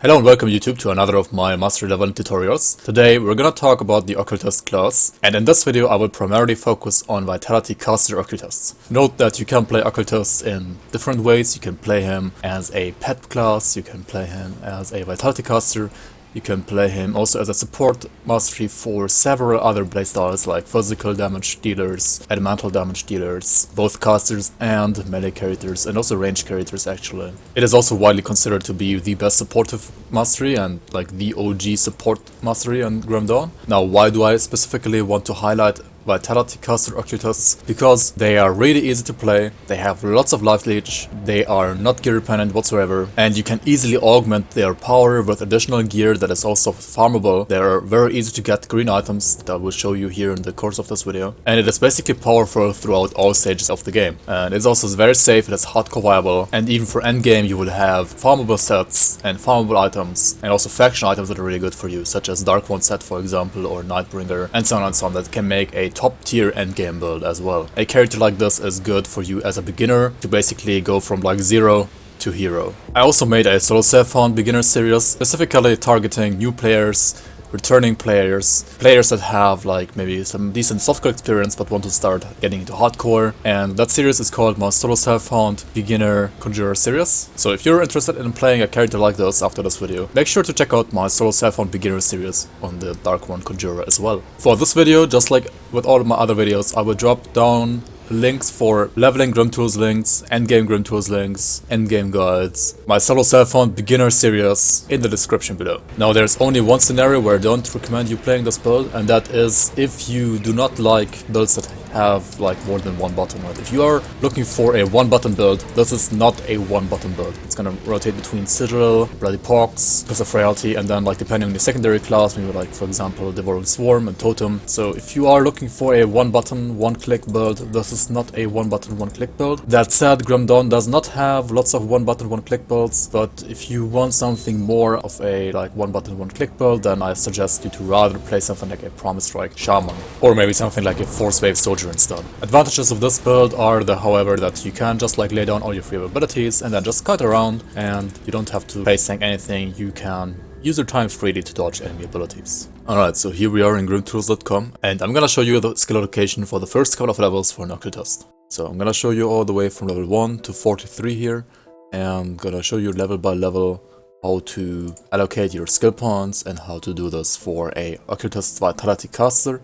Hello and welcome YouTube to another of my mastery level tutorials. Today we're gonna talk about the Occultist class, and in this video I will primarily focus on Vitality Caster Occultists. Note that you can play Occultists in different ways. You can play him as a pet class, you can play him as a Vitality Caster, you can play him also as a support mastery for several other playstyles like physical damage dealers, elemental damage dealers, both casters and melee characters, and also ranged characters actually. It is also widely considered to be the best supportive mastery and like the OG support mastery on Grim Dawn. Now, why do I specifically want to highlight Vitality Caster Occultists? Because they are really easy to play, they have lots of life leech, they are not gear dependent whatsoever, and you can easily augment their power with additional gear that is also farmable. They are very easy to get green items that I will show you here in the course of this video, and it is basically powerful throughout all stages of the game. And it's also very safe, it is hardcore viable, and even for endgame you will have farmable sets and farmable items, and also faction items that are really good for you, such as Dark One set for example, or Nightbringer, and so on, that can make a top tier endgame build as well. A character like this is good for you as a beginner to basically go from like 0 to hero. I also made a solo self-found beginner series specifically targeting new players, returning players that have like maybe some decent softcore experience but want to start getting into hardcore, and that series is called my solo self-found beginner conjurer series. So if you're interested in playing a character like this after this video, make sure to check out my solo self-found beginner series on the Dark One conjurer as well. For this video, just like with all of my other videos, I will drop down links for leveling Grim Tools links, endgame Grim Tools links, endgame guides, my solo self-found beginner series in the description below. Now there's only one scenario where I don't recommend you playing this build, and that is if you do not like builds that have like more than one button. Right? If you are looking for a one button build, this is not a one button build. It's gonna rotate between Sigil, Bloody Pox, Curse of Frailty, and then like depending on the secondary class, maybe like for example Devouring Swarm and Totem. So if you are looking for a one button, one click build, this is not a one button, one click build. That said, Grim Dawn does not have lots of one button, one click builds, but if you want something more of a like one button, one click build, then I suggest you to rather play something like a Promise Strike Shaman, or maybe something like a Force Wave Soldier instead. Advantages of this build are however that you can just like lay down all your free abilities and then just cut around, and you don't have to face tank anything. You can use your time freely to dodge enemy abilities. Alright, so here we are in grimtools.com, and I'm gonna show you the skill allocation for the first couple of levels for an Occultist. So I'm gonna show you all the way from level 1 to 43 here, and I'm gonna show you level by level how to allocate your skill points and how to do this for a Occultist Vitality Caster.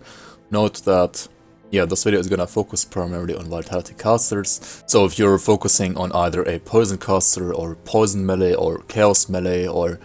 Note that this video is gonna focus primarily on Vitality Casters, so if you're focusing on either a Poison Caster or Poison Melee or Chaos Melee or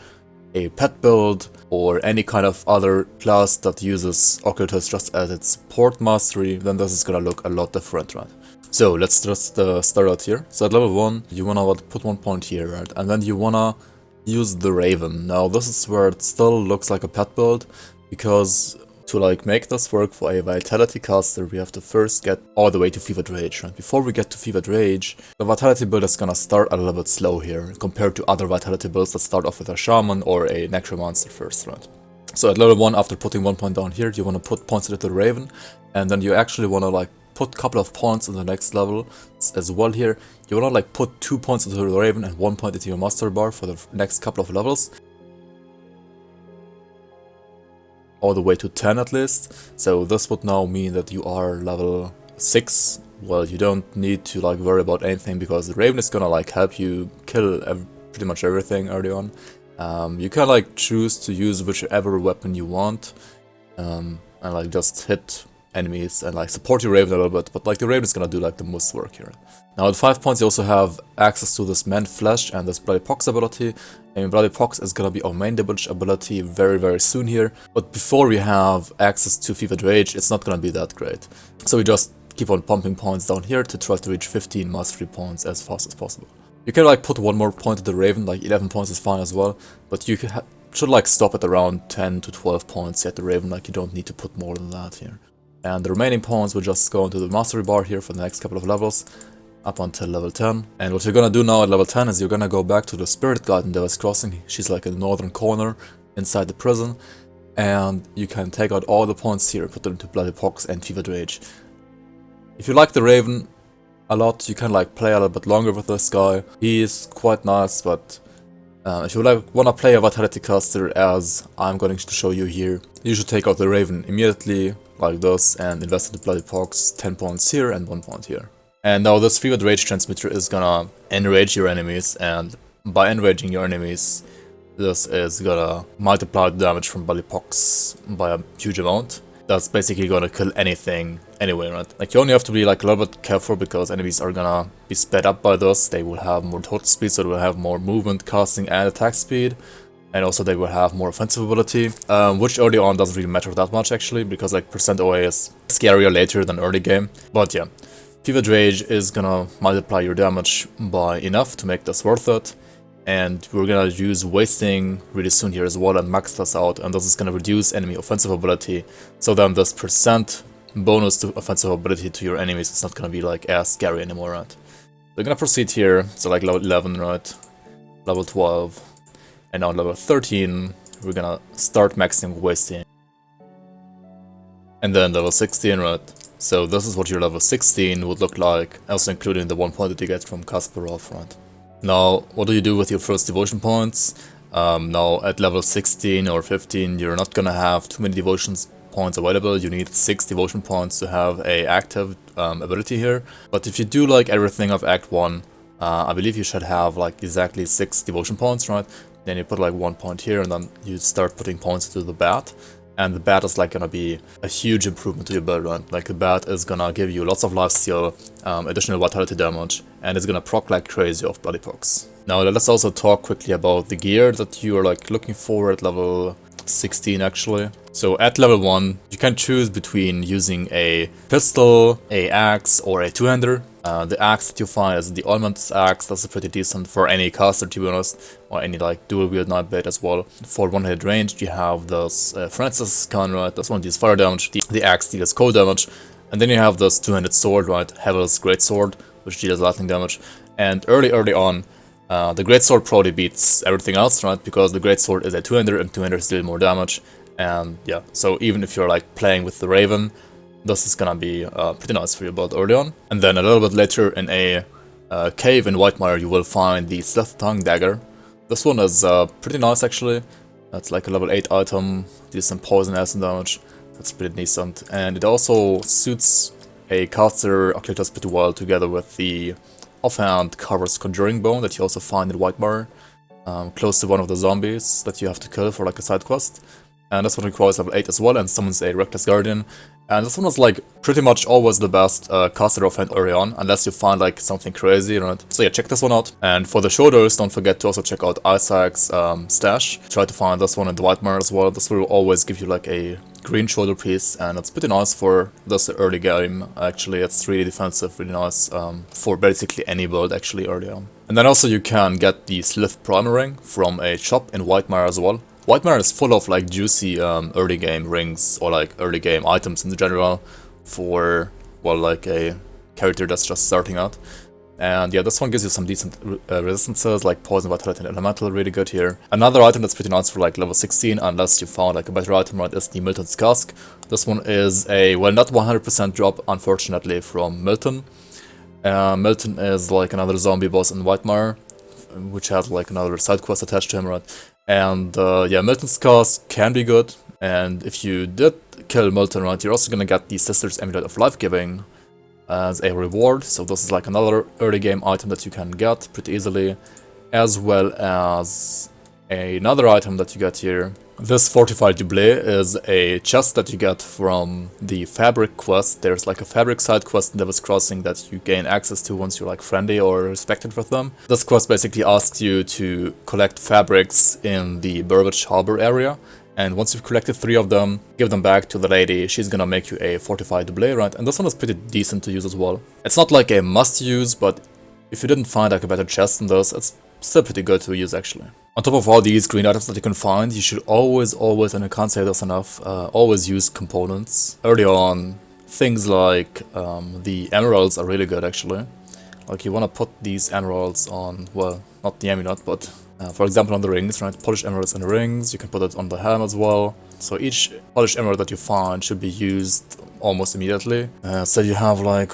a pet build or any kind of other class that uses Occultist just as its support mastery, then this is gonna look a lot different, right? So let's just start out here. So at level 1, you wanna put 1 point here, right? And then you wanna use the Raven. Now this is where it still looks like a pet build, because to like make this work for a Vitality Caster, we have to first get all the way to Fevered Rage, right? Before we get to Fevered Rage, the Vitality build is gonna start a little bit slow here, compared to other Vitality builds that start off with a Shaman or a Necromancer first, right? So at level 1, after putting 1 point down here, you wanna put points into the Raven, and then you actually wanna like put a couple of points in the next level as well here. You wanna like put 2 points into the Raven and 1 point into your Master Bar for the next couple of levels, all the way to 10 at least. So this would now mean that you are level 6. Well, you don't need to like worry about anything, because the Raven is gonna like help you kill pretty much everything early on. You can like choose to use whichever weapon you want, and like just hit enemies and like support your Raven a little bit, but like the Raven is gonna do like the most work here. Now at 5 points you also have access to this Mend Flesh and this Bloody Pox ability. I mean, Bloody Pox is gonna be our main damage ability very soon here, but before we have access to Fevered Rage, it's not gonna be that great. So we just keep on pumping points down here to try to reach 15 mastery points as fast as possible. You can like put 1 more point to the Raven, like 11 points is fine as well, but you should like stop at around 10 to 12 points at the Raven, like you don't need to put more than that here. And the remaining points will just go into the mastery bar here for the next couple of levels, up until level 10. And what you're gonna do now at level 10 is you're gonna go back to the Spirit Guide in Devil's Crossing. She's like in the northern corner inside the prison, and you can take out all the points here and put them into Bloody Pox and Fevered Rage. If you like the Raven a lot, you can like play a little bit longer with this guy. He is quite nice, but If you like wanna play a Vitality caster as I'm going to show you here, you should take out the Raven immediately, like this, and invest in the Bloody Pox, 10 points here and 1 point here. And now this Fevered Rage transmitter is gonna enrage your enemies, and by enraging your enemies, this is gonna multiply the damage from Bloody Pox by a huge amount. That's basically gonna kill anything, anyway, right? Like, you only have to be like a little bit careful because enemies are gonna be sped up by this. They will have more total speed, so they will have more movement, casting, and attack speed. And also they will have more offensive ability, which early on doesn't really matter that much actually, because like percent OA is scarier later than early game. But yeah, Fevered Rage is gonna multiply your damage by enough to make this worth it. And we're gonna use Wasting really soon here as well and max this out, and this is gonna reduce enemy offensive ability, so then this percent bonus to offensive ability to your enemies is not gonna be like as scary anymore, right? We're gonna proceed here, so like level 11, right? Level 12, and now level 13, we're gonna start maxing Wasting. And then level 16, right? So this is what your level 16 would look like, also including the 1 point that you get from Kasparov, right? Now, what do you do with your first devotion points? Now, at level 16 or 15, you're not gonna have too many devotion points available. You need 6 devotion points to have a active ability here. But if you do like everything of Act 1, I believe you should have like exactly 6 devotion points, right? Then you put like 1 point here, and then you start putting points into the bat. And the bat is like gonna be a huge improvement to your build, right? Like the bat is gonna give you lots of lifesteal, additional vitality damage, and it's gonna proc like crazy off Bloody Pox. Now let's also talk quickly about the gear that you are like looking for at level 16 actually. So at level 1, you can choose between using a pistol, a axe, or a two-hander. The axe that you find is the Almond's axe. That's pretty decent for any caster, to be honest, or any like dual wield Nightblade as well. For one-hit range, you have this Francis gun, right? That's one deals fire damage. The axe deals cold damage, and then you have this two-handed sword, right? Havel's great sword, which deals lightning damage. And early on, the great sword probably beats everything else, right? Because the great sword is a two-hander, and two-handers deal more damage. And yeah, so even if you're like playing with the Raven, this is gonna be pretty nice for you build early on. And then a little bit later in a cave in Whitemire, you will find the Slith Tongue Dagger. This one is pretty nice actually. That's like a level 8 item, deals some poison acid damage. That's pretty decent. And it also suits a caster Occultist pretty well together with the offhand Carver's Conjuring Bone that you also find in Whitemire, close to one of the zombies that you have to kill for like a side quest. And this one requires level 8 as well, and summons a Reckless Guardian. And this one is like pretty much always the best caster offhand early on, unless you find like something crazy, right? So yeah, check this one out. And for the shoulders, don't forget to also check out Isaac's stash. Try to find this one in the Whitemire as well. This will always give you like a green shoulder piece, and it's pretty nice for this early game. Actually, it's really defensive, really nice for basically any build actually early on. And then also you can get the Slith Primer Ring from a shop in Whitemire as well. Whitemire is full of like juicy early game rings or like early game items in general for, well, like a character that's just starting out. And yeah, this one gives you some decent resistances like Poison, Vitality, and Elemental, really good here. Another item that's pretty nice for like level 16, unless you found like a better item, right, is the Milton's Cask. This one is a, well, not 100% drop, unfortunately, from Milton. Milton is like another zombie boss in Whitemire, which has like another side quest attached to him, right? And yeah, Milton's Cask can be good, and if you did kill Milton, right, you're also gonna get the Sister's Amulet of Life-Giving as a reward. So this is like another early game item that you can get pretty easily, as well as another item that you get here. This Fortified Doublet is a chest that you get from the Fabric quest. There's like a Fabric side quest in Devil's Crossing that you gain access to once you're like friendly or respected with them. This quest basically asks you to collect fabrics in the Burbage Harbor area, and once you've collected 3 of them, give them back to the lady. She's gonna make you a Fortified Doublet, right? And this one is pretty decent to use as well. It's not like a must use, but if you didn't find like a better chest than this, it's still pretty good to use actually. On top of all these green items that you can find, you should always, and I can't say this enough, always use components. Early on, things like the emeralds are really good actually. Like you want to put these emeralds on, well, not the amulet, but for example on the rings, right? Polished emeralds in the rings, you can put it on the helm as well. So each polished emerald that you find should be used almost immediately. So you have like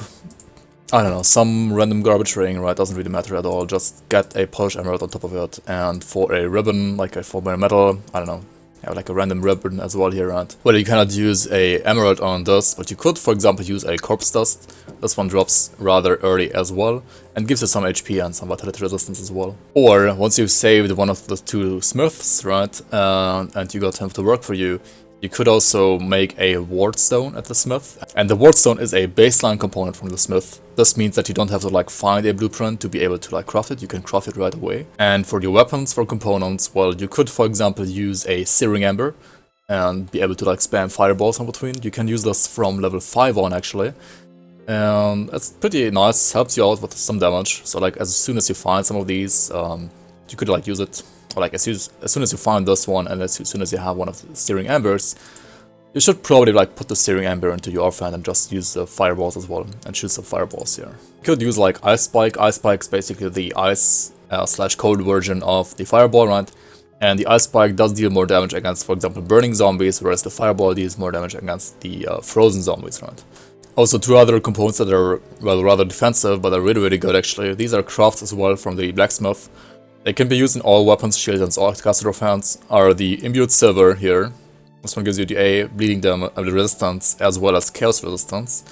I don't know, some random garbage ring, right? Doesn't really matter at all. Just get a polished emerald on top of it, and for a ribbon, like for bare metal, I don't know, have like a random ribbon as well here, right? Well, you cannot use a emerald on this, but you could, for example, use a corpse dust. This one drops rather early as well, and gives you some HP and some vitality resistance as well. Or, once you've saved one of the two smiths, right, and you got him to work for you, you could also make a ward stone at the smith, and the ward stone is a baseline component from the smith. This means that you don't have to like find a blueprint to be able to like craft it, you can craft it right away. And for your weapons, for components, well, you could for example use a searing ember and be able to like spam fireballs in between. You can use this from level 5 on actually, and it's pretty nice, helps you out with some damage. So like as soon as you find some of these, you could like use it. Or like as soon as you find this one, and as soon as you have one of the searing embers, you should probably like put the searing ember into your offhand and just use the fireballs as well and shoot some fireballs here. You could use like ice spike. Ice spike's basically the ice slash cold version of the fireball, right? And the ice spike does deal more damage against, for example, burning zombies, whereas the fireball deals more damage against the frozen zombies, right? Also, two other components that are well rather defensive, but are really good actually. These are crafts as well from the blacksmith. They can be used in all weapons, shields, and swordcaster offhand. Are the imbued silver here. This one gives you the A, bleeding damage resistance, as well as chaos resistance.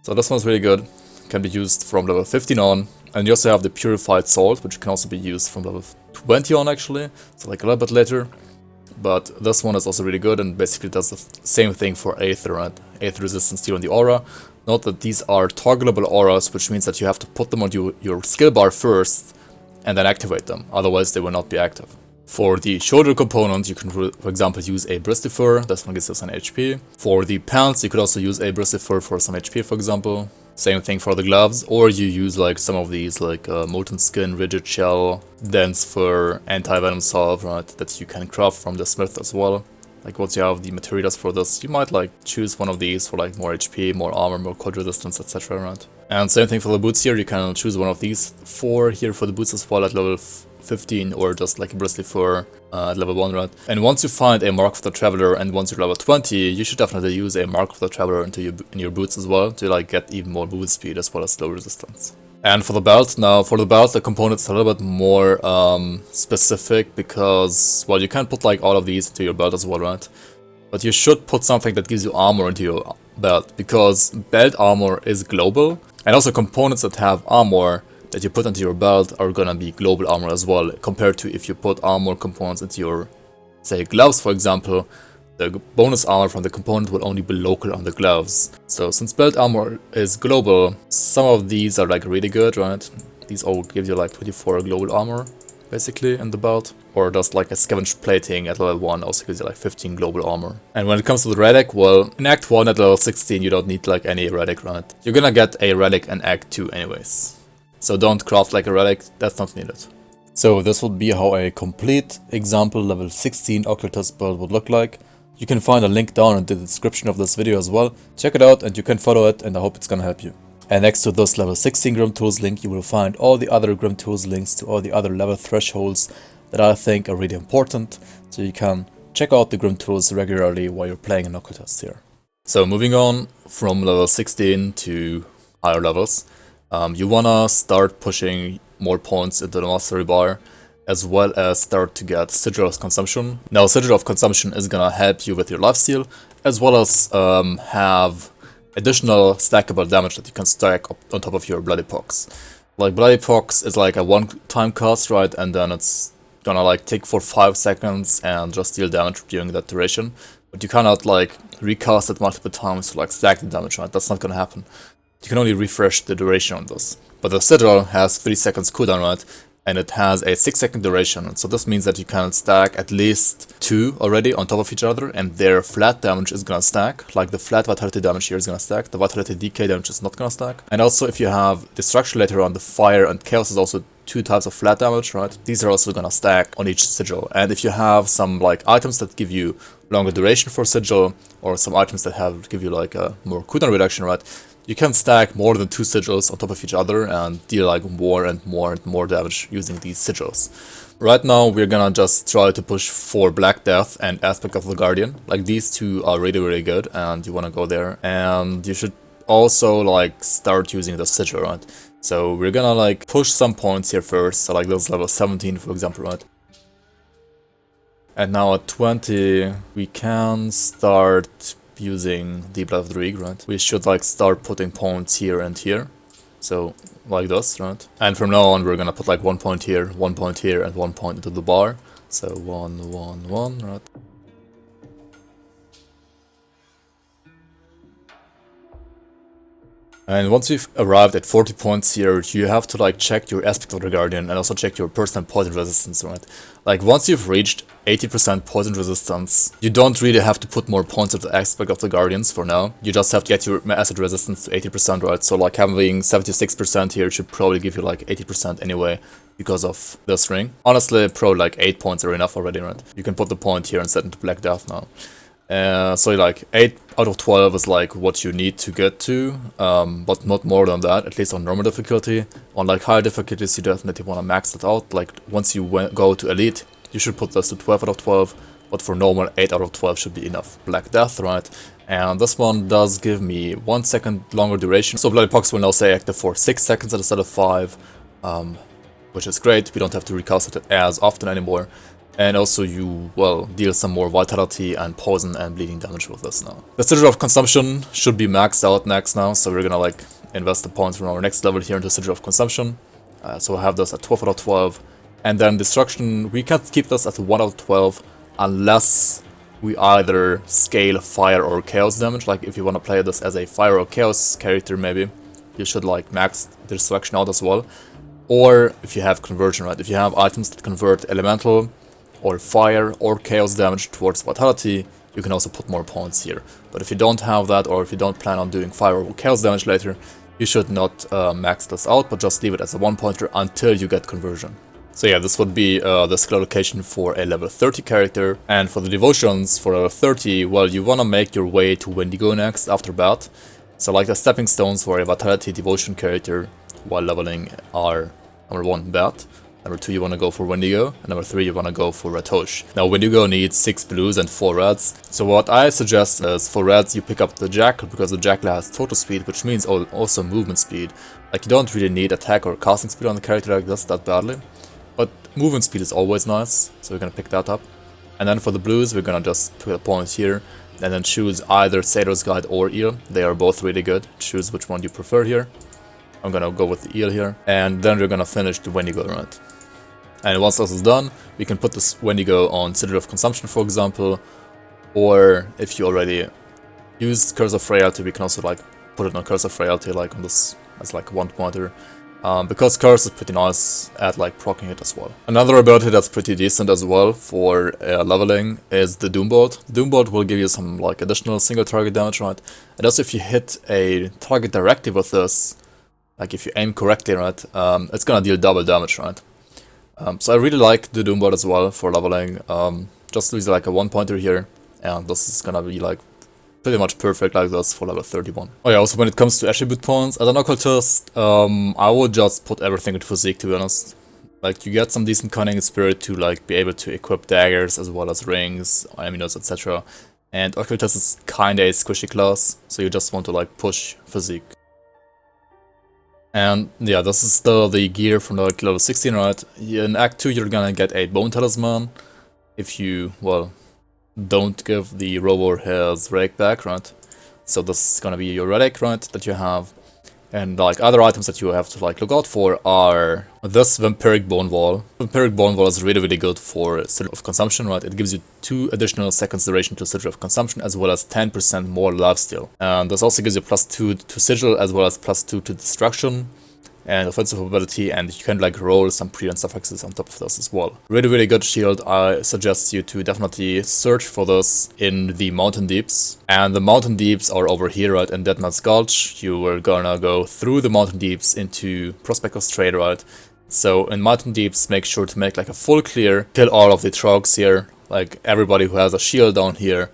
So this one's really good. Can be used from level 15 on. And you also have the purified salt, which can also be used from level 20 on actually. So like a little bit later. But this one is also really good and basically does the same thing for Aether, right? Aether resistance here on the aura. Note that these are toggleable auras, which means that you have to put them on your skill bar first, and then activate them, otherwise they will not be active. For the shoulder component, you can, for example, use a bristly fur. This one gives us an HP. For the pants, you could also use a bristly fur for some HP, for example. Same thing for the gloves, or you use like some of these, like molten skin, rigid shell, dense fur, anti-venom salve, right, that you can craft from the smith as well. Like once you have the materials for this, you might like choose one of these for like more HP, more armor, more cold resistance, etc. right? And same thing for the boots here, you can choose one of these 4 here for the boots as well at level 15, or just like a bristly fur at level 1, right? And once you find a Mark of the Traveler and once you're level 20, you should definitely use a Mark of the Traveler in your boots as well to like get even more movement speed as well as slow resistance. And for the belt, now for the belt the component's a little bit more specific because, well, you can't put like all of these into your belt as well, right? But you should put something that gives you armor into your belt, because belt armor is global, and also components that have armor that you put into your belt are gonna be global armor as well, compared to if you put armor components into your, say, gloves, for example. The bonus armor from the component will only be local on the gloves. So since belt armor is global, some of these are like really good, right? These all give you like 24 global armor, basically, in the belt. Or just like a scavenged plating at level 1 also gives you like 15 global armor. And when it comes to the relic, well, in Act 1 at level 16 you don't need like any relic, right? You're gonna get a relic in Act 2 anyways. So don't craft like a relic, that's not needed. So this would be how a complete example level 16 Occultist build would look like. You can find a link down in the description of this video as well. Check it out and you can follow it, and I hope it's gonna help you. And next to this level 16 Grim Tools link, you will find all the other Grim Tools links to all the other level thresholds that I think are really important, so you can check out the Grim Tools regularly while you're playing an Occultist here. So moving on from level 16 to higher levels, you wanna start pushing more points into the mastery bar, as well as start to get Sigil of Consumption. Now, Sigil of Consumption is gonna help you with your lifesteal, as well as have additional stackable damage that you can stack up on top of your Bloody Pox. Like, Bloody Pox is like a one-time cast, right, and then it's gonna like tick for 5 seconds and just deal damage during that duration. But you cannot like recast it multiple times to like stack the damage, right? That's not gonna happen. You can only refresh the duration on this. But the Sigil has 3 seconds cooldown, right? And it has a 6-second duration, so this means that you can stack at least 2 already on top of each other, and their flat damage is gonna stack. Like the flat vitality damage here is gonna stack, the vitality decay damage is not gonna stack. And also if you have destruction later on, the fire and chaos is also 2 types of flat damage, right? These are also gonna stack on each sigil. And if you have some like items that give you longer duration for sigil, or some items that give you like a more cooldown reduction, right? You can stack more than 2 sigils on top of each other and deal like more and more damage using these sigils. Right now we're gonna just try to push for Black Death and Aspect of the Guardian. Like these two are really good and you wanna go there. And you should also like start using the sigil, right? So we're gonna like push some points here first, so like this level 17 for example, right? And now at 20 we can start using the Blood of the Rig, right? We should like start putting points here and here. So like this, right? And from now on we're gonna put like 1 point here, 1 point here, and 1 point into the bar. So 1, 1, 1, right? And once you've arrived at 40 points here, you have to like check your aspect of the Guardian and also check your percent poison resistance, right? Like once you've reached 80% poison resistance, you don't really have to put more points of the aspect of the Guardians for now. You just have to get your acid resistance to 80%, right? So like having 76% here should probably give you like 80% anyway because of this ring. Honestly, probably like 8 points are enough already, right? You can put the point here and set into Black Death now. So like 8 out of 12 is like what you need to get to, but not more than that, at least on normal difficulty. On like higher difficulties you definitely want to max it out. Like once you go to elite, you should put this to 12 out of 12, but for normal 8 out of 12 should be enough. Black Death, right? And this one does give me 1 second longer duration, so Bloody Pox will now stay active for 6 seconds instead of 5, which is great. We don't have to recast it as often anymore. And also you, well, deal some more vitality and poison and bleeding damage with this now. The Sigil of Consumption should be maxed out next now, so we're gonna like invest the points from our next level here into Sigil of Consumption. So we'll have this at 12 out of 12. And then Destruction, we can't keep this at 1 out of 12 unless we either scale fire or chaos damage. Like if you want to play this as a fire or chaos character maybe, you should like max the Destruction out as well. Or if you have conversion, right? If you have items that convert elemental or fire or chaos damage towards vitality, you can also put more points here. But if you don't have that, or if you don't plan on doing fire or chaos damage later, you should not max this out, but just leave it as a 1-pointer until you get conversion. So yeah, this would be the skill allocation for a level 30 character. And for the devotions for level 30, well, you want to make your way to Wendigo next after Bat. So like the stepping stones for a vitality devotion character while leveling are number 1, Bat. Number 2, you want to go for Wendigo, and number 3, you want to go for Ratosh. Now, Wendigo needs 6 blues and 4 reds, so what I suggest is for reds you pick up the Jackal, because the Jackal has total speed, which means also movement speed. Like, you don't really need attack or casting speed on the character like this that badly, but movement speed is always nice, so we're gonna pick that up. And then for the blues, we're gonna just put a point here, and then choose either Sailor's Guide or Eel. They are both really good. Choose which one you prefer here. I'm gonna go with the Eel here, and then we're gonna finish the Wendigo, right? And once this is done, we can put this Wendigo on Sigil of Consumption, for example, or if you already used Curse of Frailty, we can also like put it on Curse of Frailty, like on this as like 1-pointer, because Curse is pretty nice at like proccing it as well. Another ability that's pretty decent as well for leveling is the Doombolt. Doombolt will give you some like additional single target damage, right? And also if you hit a target directly with this, like if you aim correctly, right, it's gonna deal double damage, right? So I really like the Doombolt as well for leveling. Just use like a 1-pointer here, and this is gonna be like pretty much perfect like this for level 31. Oh yeah, also when it comes to attribute points, as an occultist, I would just put everything into physique, to be honest. Like you get some decent cunning and spirit to like be able to equip daggers as well as rings, aminos, etc. And occultist is kinda a squishy class, so you just want to like push physique. And yeah, this is still the gear from like level 16, right? In Act 2 you're gonna get a Bone Talisman if you, well, don't give the Robo his relic back, right? So this is gonna be your relic, right, that you have. And like other items that you have to like look out for are this Vampiric Bone Wall. Vampiric Bone Wall is really good for Sigil of Consumption, right? It gives you 2 additional seconds duration to Sigil of Consumption as well as 10% more lifesteal. And this also gives you +2 to Sigil as well as +2 to Destruction and offensive ability, and you can like roll some pre and suffixes on top of this as well. Really good shield. I suggest you to definitely search for this in the Mountain Deeps. And the Mountain Deeps are over here, right, in Dead Man's Gulch. You are gonna go through the Mountain Deeps into Prospect of Trade, right? So in Mountain Deeps, make sure to make like a full clear, kill all of the Trogs here, like everybody who has a shield down here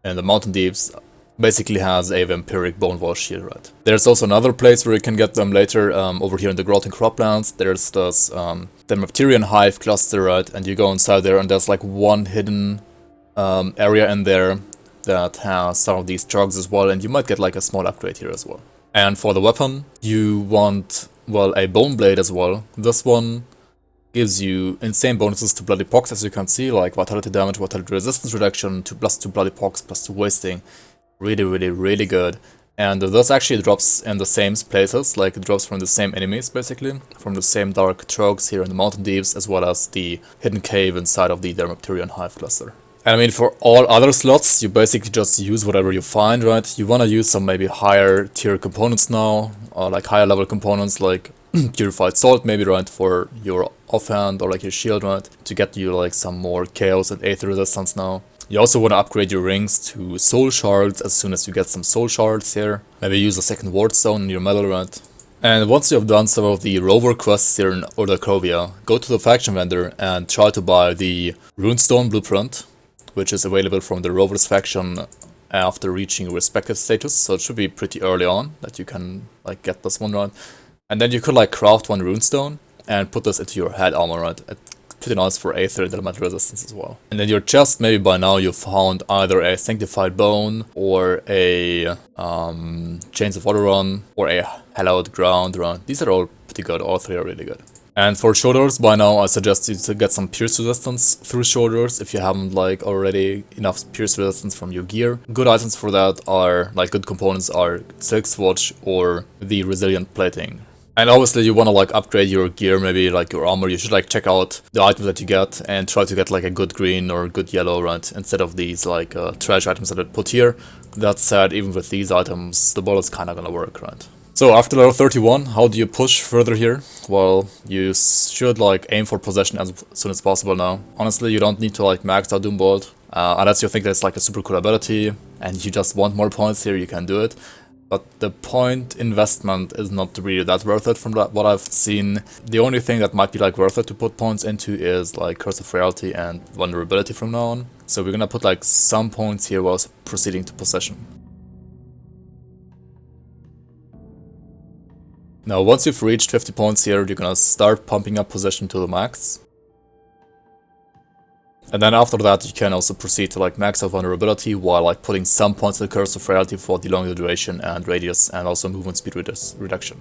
in the Mountain Deeps basically has a Vampiric Bone Wall shield, right? There's also another place where you can get them later, over here in the Grotting Croplands. There's this the Mepterian Hive cluster, right? And you go inside there and there's like one hidden area in there that has some of these drugs as well, and you might get like a small upgrade here as well. And for the weapon, you want, well, a bone blade as well. This one gives you insane bonuses to bloody pox, as you can see, like vitality damage, vitality resistance reduction, to +2 bloody pox, +2 wasting. Really good. And this actually drops in the same places, like it drops from the same enemies basically, from the same dark trogs here in the mountain deeps, as well as the hidden cave inside of the Dermapterian hive cluster. And I mean, for all other slots, you basically just use whatever you find, right? You want to use some maybe higher tier components now, or like higher level components like purified salt maybe, right, for your offhand or like your shield, right, to get you like some more chaos and aether resistance now. You also want to upgrade your rings to soul shards as soon as you get some soul shards here. Maybe use a second ward stone in your medal, right? And once you have done some of the rover quests here in Ordacrovia, go to the faction vendor and try to buy the runestone blueprint, which is available from the rovers faction after reaching your respective status. So it should be pretty early on that you can like get this one, right? And then you could like craft one runestone and put this into your head armor, right? Pretty nice for aether and elemental resistance as well. And in your chest, maybe by now you found either a sanctified bone or a chains of Odoron or a hallowed ground, right? These are all pretty good. All three are really good. And for shoulders, by now I suggest you to get some pierce resistance through shoulders if you haven't like already enough pierce resistance from your gear. Good items for that are, like good components are Silk Swatch or the resilient plating. And obviously you want to like upgrade your gear, maybe like your armor. You should like check out the items that you get and try to get like a good green or good yellow, right? Instead of these like trash items that I put here. That said, even with these items, the ball is kind of gonna work, right? So after level 31, how do you push further here? Well, you should like aim for possession as soon as possible now. Honestly, you don't need to like max out Doombolt. Unless you think that's like a super cool ability and you just want more points here, you can do it. But the point investment is not really that worth it from what I've seen. The only thing that might be like worth it to put points into is like Curse of Frailty and Vulnerability from now on. So we're gonna put like some points here while proceeding to Possession. Now once you've reached 50 points here, you're gonna start pumping up Possession to the max. And then after that you can also proceed to like max out Vulnerability while like putting some points in the Curse of Frailty for the longer duration and radius and also movement speed reduction.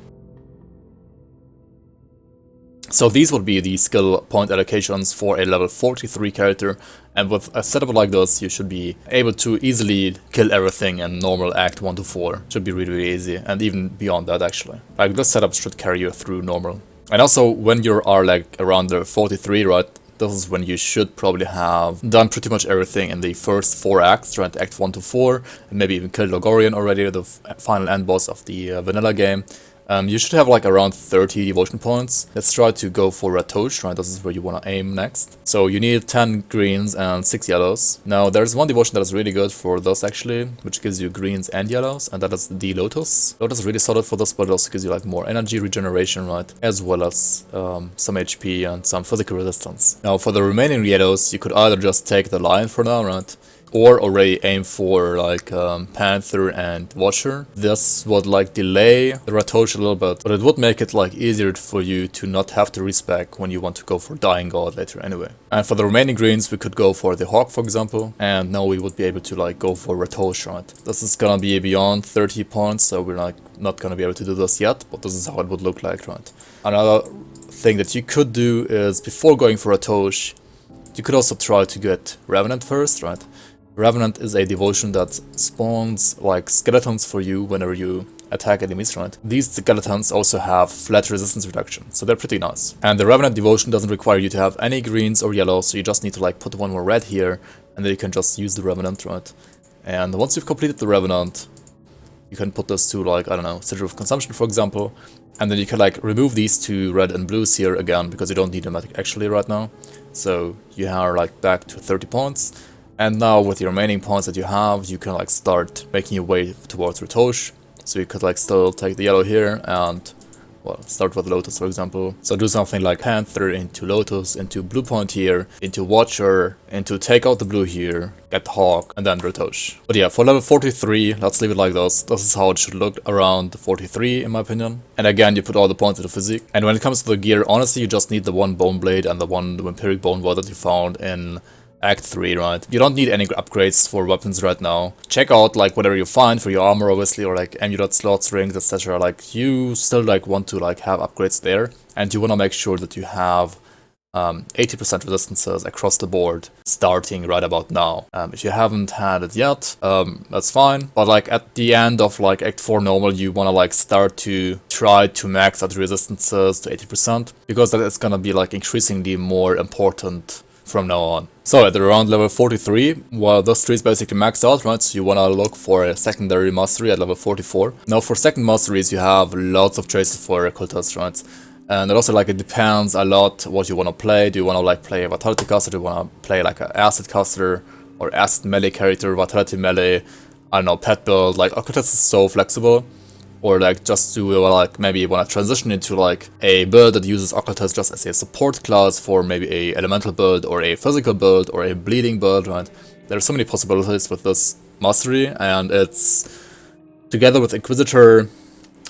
So these would be the skill point allocations for a level 43 character, and with a setup like this you should be able to easily kill everything in normal Act 1 to 4. Should be really easy, and even beyond that actually. Like this setup should carry you through normal. And also when you are like around the 43, right? This is when you should probably have done pretty much everything in the first 4 acts, right? Act 1 to 4, and maybe even killed Logorian already, the final end boss of the vanilla game. You should have like around 30 devotion points. Let's try to go for Ratosh, right? This is where you want to aim next. So you need 10 greens and 6 yellows. Now there's one devotion that is really good for this actually, which gives you greens and yellows, and that is the Lotus. Lotus is really solid for this, but it also gives you like more energy regeneration, right? As well as some HP and some physical resistance. Now for the remaining yellows, you could either just take the Lion for now, right? Or already aim for like Panther and Watcher. This would like delay the Ratosh a little bit, but it would make it like easier for you to not have to respec when you want to go for Dying God later anyway. And for the remaining greens we could go for the Hawk for example, and now we would be able to like go for Ratosh, right? This is gonna be beyond 30 points, so we're like not gonna be able to do this yet, but this is how it would look like, right? Another thing that you could do is before going for Ratosh, you could also try to get Revenant first, right? Revenant is a devotion that spawns like skeletons for you whenever you attack enemies, right? These skeletons also have flat resistance reduction, so they're pretty nice. And the Revenant devotion doesn't require you to have any greens or yellows, so you just need to like put one more red here, and then you can just use the Revenant, right? And once you've completed the Revenant, you can put this to like, I don't know, Sigil of Consumption for example, and then you can like remove these two red and blues here again, because you don't need them actually right now. So you are like back to 30 points. And now with the remaining points that you have, you can like start making your way towards Ratosh. So you could like still take the yellow here and, well, start with Lotus for example. So do something like Panther into Lotus, into Blue Point here, into Watcher, into take out the blue here, get Hawk, and then Ratosh. But yeah, for level 43, let's leave it like this. This is how it should look around 43 in my opinion. And again, you put all the points into Physique. And when it comes to the gear, honestly, you just need the one Bone Blade and the one Vampiric Bone Ward that you found in Act 3, right? You don't need any upgrades for weapons right now. Check out like whatever you find for your armor, obviously, or like amulet slots, rings, etc. Like you still like want to like have upgrades there, and you want to make sure that you have 80% resistances across the board starting right about now. If you haven't had it yet, that's fine. But like at the end of like Act 4 normal, you want to like start to try to max out resistances to 80% because that is gonna be like increasingly more important from now on. So at around level 43, well, those trees basically maxed out, right? So you wanna look for a secondary mastery at level 44. Now for second masteries, you have lots of choices for occultists, right? And it also like it depends a lot what you wanna play. Do you wanna like play a vitality caster? Do you wanna play like an acid caster or acid melee character, vitality melee? I don't know, pet build. Like occultist is so flexible. Or like just to like maybe you want to transition into like a build that uses occultist just as a support class for maybe a elemental build or a physical build or a bleeding build, right? There are so many possibilities with this mastery, and it's together with Inquisitor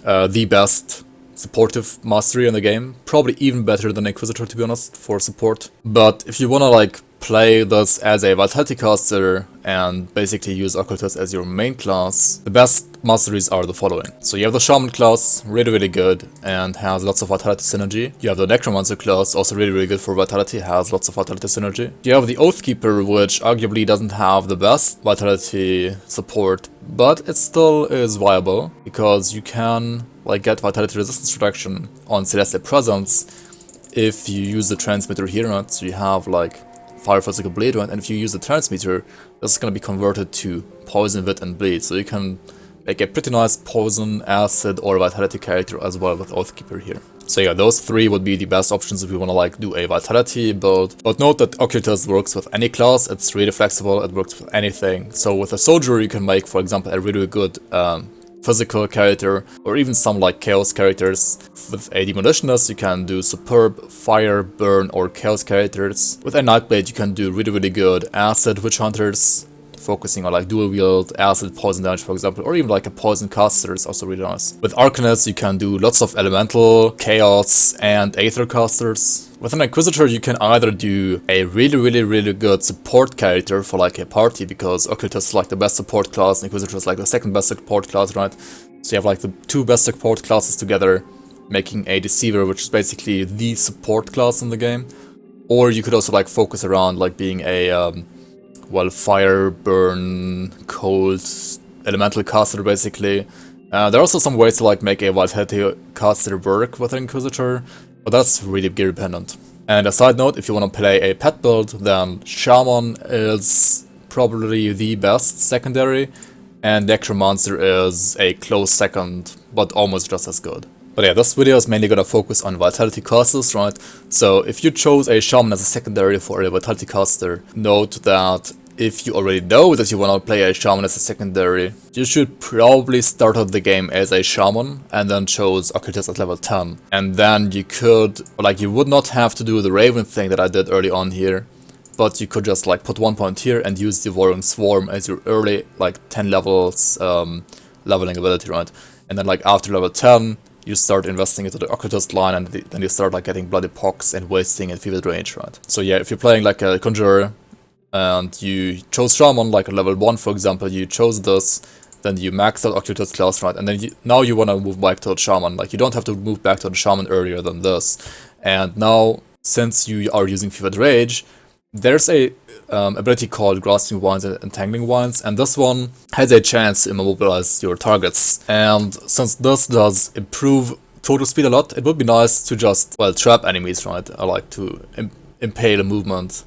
the best supportive mastery in the game. Probably even better than Inquisitor, to be honest, for support. But if you want to like play this as a vitality caster and basically use occultist as your main class, the best masteries are the following. So you have the shaman class, really good, and has lots of vitality synergy. You have the necromancer class, also really good for vitality, has lots of vitality synergy. You have the oathkeeper, which arguably doesn't have the best vitality support, but it still is viable because you can like get vitality resistance reduction on Celestial Presence if you use the transmitter here, right? So you have like fire, physical, bleed, right? And if you use the transmitter, this is going to be converted to poison, wit, and bleed. So you can make a pretty nice poison, acid, or vitality character as well with Oathkeeper here. So yeah, those three would be the best options if you want to like do a vitality build. But note that Occultist works with any class, it's really flexible, it works with anything. So with a soldier you can make, for example, a really good physical character, or even some like chaos characters. With a demolitionist you can do superb fire, burn, or chaos characters. With a nightblade you can do really good acid witch hunters, focusing on like dual wield, acid, poison damage, for example, or even like a poison caster is also really nice. With Arcanist you can do lots of elemental, chaos, and aether casters. With an Inquisitor you can either do a really good support character for like a party, because Occultist is like the best support class, and Inquisitor is like the second best support class, right? So you have like the two best support classes together, making a Deceiver, which is basically the support class in the game. Or you could also like focus around like being a well, fire, burn, cold, elemental caster basically. There are also some ways to like make a vitality caster work with an Inquisitor, but that's really gear dependent. And a side note, if you want to play a pet build, then Shaman is probably the best secondary, and Necromancer is a close second, but almost just as good. But yeah, this video is mainly gonna focus on vitality casters, right? So if you chose a shaman as a secondary for a vitality caster, note that if you already know that you wanna play a shaman as a secondary, you should probably start out the game as a shaman and then choose occultist at level 10. And then you could, like, you would not have to do the raven thing that I did early on here, but you could just like put 1 point here and use Devouring Swarm as your early like 10 levels leveling ability, right? And then like after level 10, you start investing into the occultist line, and then you start like getting bloody pox and wasting and fevered range, right? So yeah, if you're playing like a conjurer and you chose shaman, like at level 1 for example, you chose this, then you max out occultist class, right? And then now you want to move back to the shaman. Like you don't have to move back to the shaman earlier than this. And now, since you are using fevered rage, there's a ability called Grasping Vines and Entangling Vines, and this one has a chance to immobilize your targets. And since this does improve total speed a lot, it would be nice to just, well, trap enemies, right? I like to impale a movement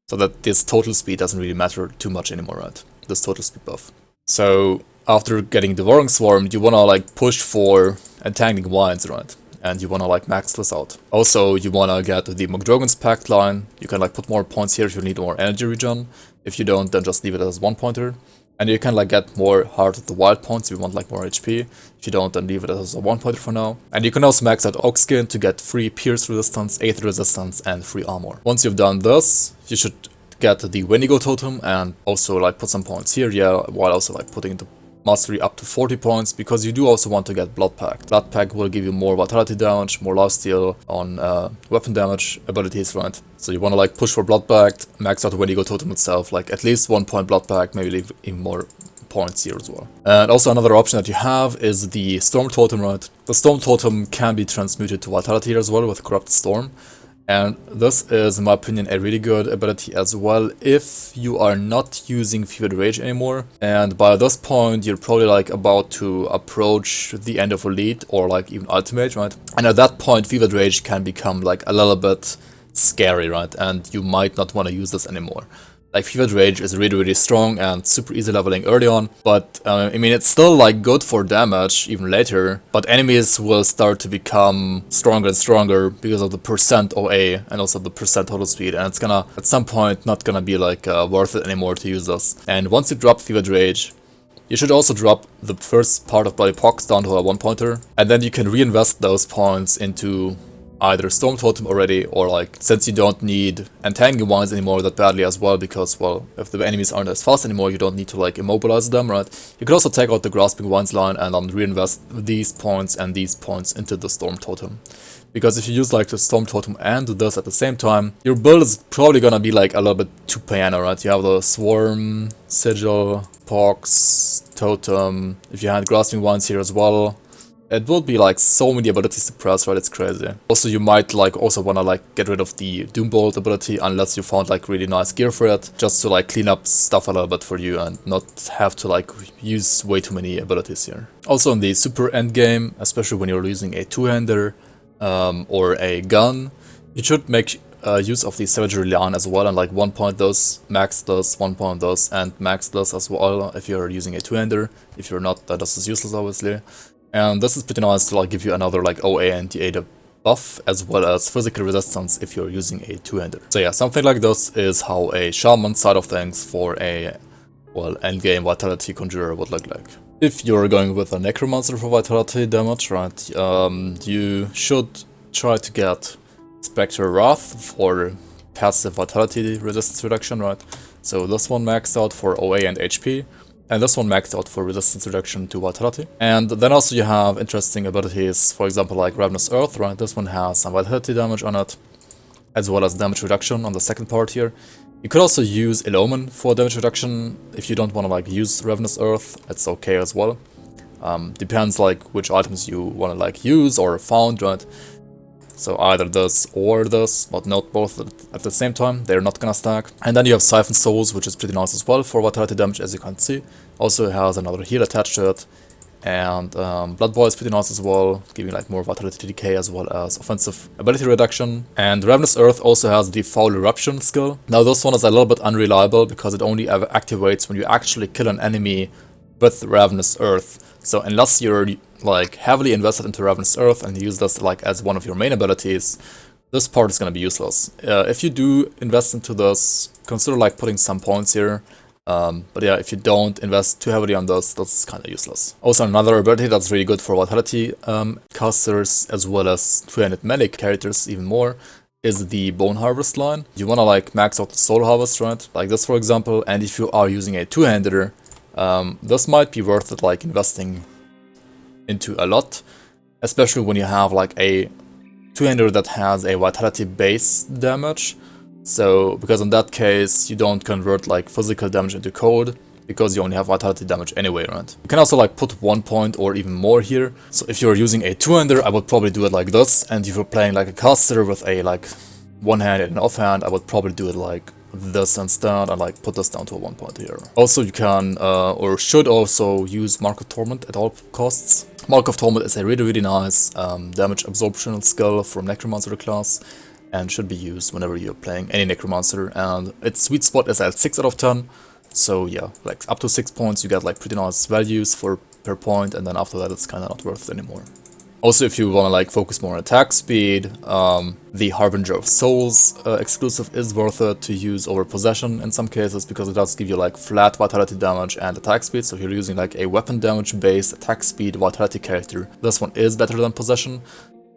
so that this total speed doesn't really matter too much anymore, right? This total speed buff. So after getting Devouring Swarm, you wanna like push for Entangling Vines, right? And you wanna like max this out. Also, you wanna get the McDrogan's Pact line. You can like put more points here if you need more energy regen. If you don't, then just leave it as 1 pointer. And you can like get more Heart of the Wild points if you want like more HP. If you don't, then leave it as a 1 pointer for now. And you can also max out Oak Skin to get free Pierce resistance, Aether resistance, and free armor. Once you've done this, you should get the Wendigo totem and also like put some points here, yeah, while also like putting the mastery up to 40 points, because you do also want to get Blood Pact. Blood Pact will give you more vitality damage, more lifesteal on weapon damage abilities, right? So you want to like push for Blood Pact, max out the Wendigo Totem itself, like at least 1 point Blood Pact, maybe even more points here as well. And also another option that you have is the Storm Totem, right? The Storm Totem can be transmuted to vitality here as well with Corrupted Storm. And this is, in my opinion, a really good ability as well if you are not using Fevered Rage anymore. And by this point, you're probably like about to approach the end of Elite or like even Ultimate, right? And at that point, Fevered Rage can become like a little bit scary, right? And you might not want to use this anymore. Like, Fevered Rage is really strong and super easy leveling early on, but I mean, it's still like good for damage even later, but enemies will start to become stronger and stronger because of the percent OA and also the percent total speed, and it's gonna, at some point, not gonna be like worth it anymore to use this. And once you drop Fevered Rage, you should also drop the first part of Bloody Pox down to a 1-pointer, and then you can reinvest those points into either Storm Totem already, or like, since you don't need Entangling Vines anymore that badly as well, because, well, if the enemies aren't as fast anymore, you don't need to like immobilize them, right? You can also take out the Grasping Vines line and reinvest these points and these points into the Storm Totem. Because if you use like the Storm Totem and this at the same time, your build is probably gonna be like a little bit too piano, right? You have the Swarm, Sigil, Pox, Totem, if you had Grasping Vines here as well, it will be like so many abilities to press, right? It's crazy. Also, you might like also wanna like get rid of the Doombolt ability unless you found like really nice gear for it, just to like clean up stuff a little bit for you and not have to like use way too many abilities here. Also in the super endgame, especially when you're using a two-hander or a gun, you should make use of the Savagery Lion as well, and like 1 point those, max this, 1 point those, and max this as well if you're using a two-hander. If you're not, that is useless obviously. And this is pretty nice to like give you another like OA and DA buff, as well as physical resistance if you're using a two-hander. So yeah, something like this is how a shaman side of things for a, well, endgame vitality conjurer would look like. If you're going with a necromancer for vitality damage, right, you should try to get Spectre Wrath for passive vitality resistance reduction, right? So this one maxed out for OA and HP. And this one maxed out for resistance reduction to vitality. And then also you have interesting abilities, for example like Ravenous Earth, right? This one has some vitality damage on it, as well as damage reduction on the second part here. You could also use Illumin for damage reduction if you don't want to like use Ravenous Earth, it's okay as well. Depends like which items you want to like use or found, right? So either this or this, but not both at the same time, they're not gonna stack. And then you have Siphon Souls, which is pretty nice as well for vitality damage, as you can see. Also has another heal attached to it. And Blood Boy is pretty nice as well, giving like more vitality decay as well as offensive ability reduction. And Ravenous Earth also has the Foul Eruption skill. Now this one is a little bit unreliable because it only ever activates when you actually kill an enemy with Ravenous Earth. So unless you're like heavily invested into Ravenous Earth and use this like as one of your main abilities, this part is gonna be useless. If you do invest into this, consider like putting some points here. But yeah, if you don't invest too heavily on this, that's kind of useless. Also, another ability that's really good for vitality casters as well as two-handed melee characters even more is the Bone Harvest line. You wanna like max out the Soul Harvest, right? Like this for example, and if you are using a two-hander, this might be worth it, like investing into a lot, especially when you have like a two-hander that has a vitality base damage. So because in that case you don't convert like physical damage into cold because you only have vitality damage anyway, right? You can also like put 1 point or even more here. So if you're using a two-hander, I would probably do it like this, and if you're playing like a caster with a like one hand and an offhand, I would probably do it like this instead and like put this down to a 1 point here. Also you can or should also use Mark of Torment at all costs. Mark of Torment is a really nice damage absorption skill from Necromancer class and should be used whenever you're playing any Necromancer, and its sweet spot is at 6 out of 10. So yeah, like up to 6 points you get like pretty nice values for per point, and then after that it's kind of not worth it anymore. Also, if you want to like focus more on attack speed, the Harbinger of Souls exclusive is worth it to use over Possession in some cases, because it does give you like flat vitality damage and attack speed. So if you're using like a weapon damage based attack speed vitality character, this one is better than Possession.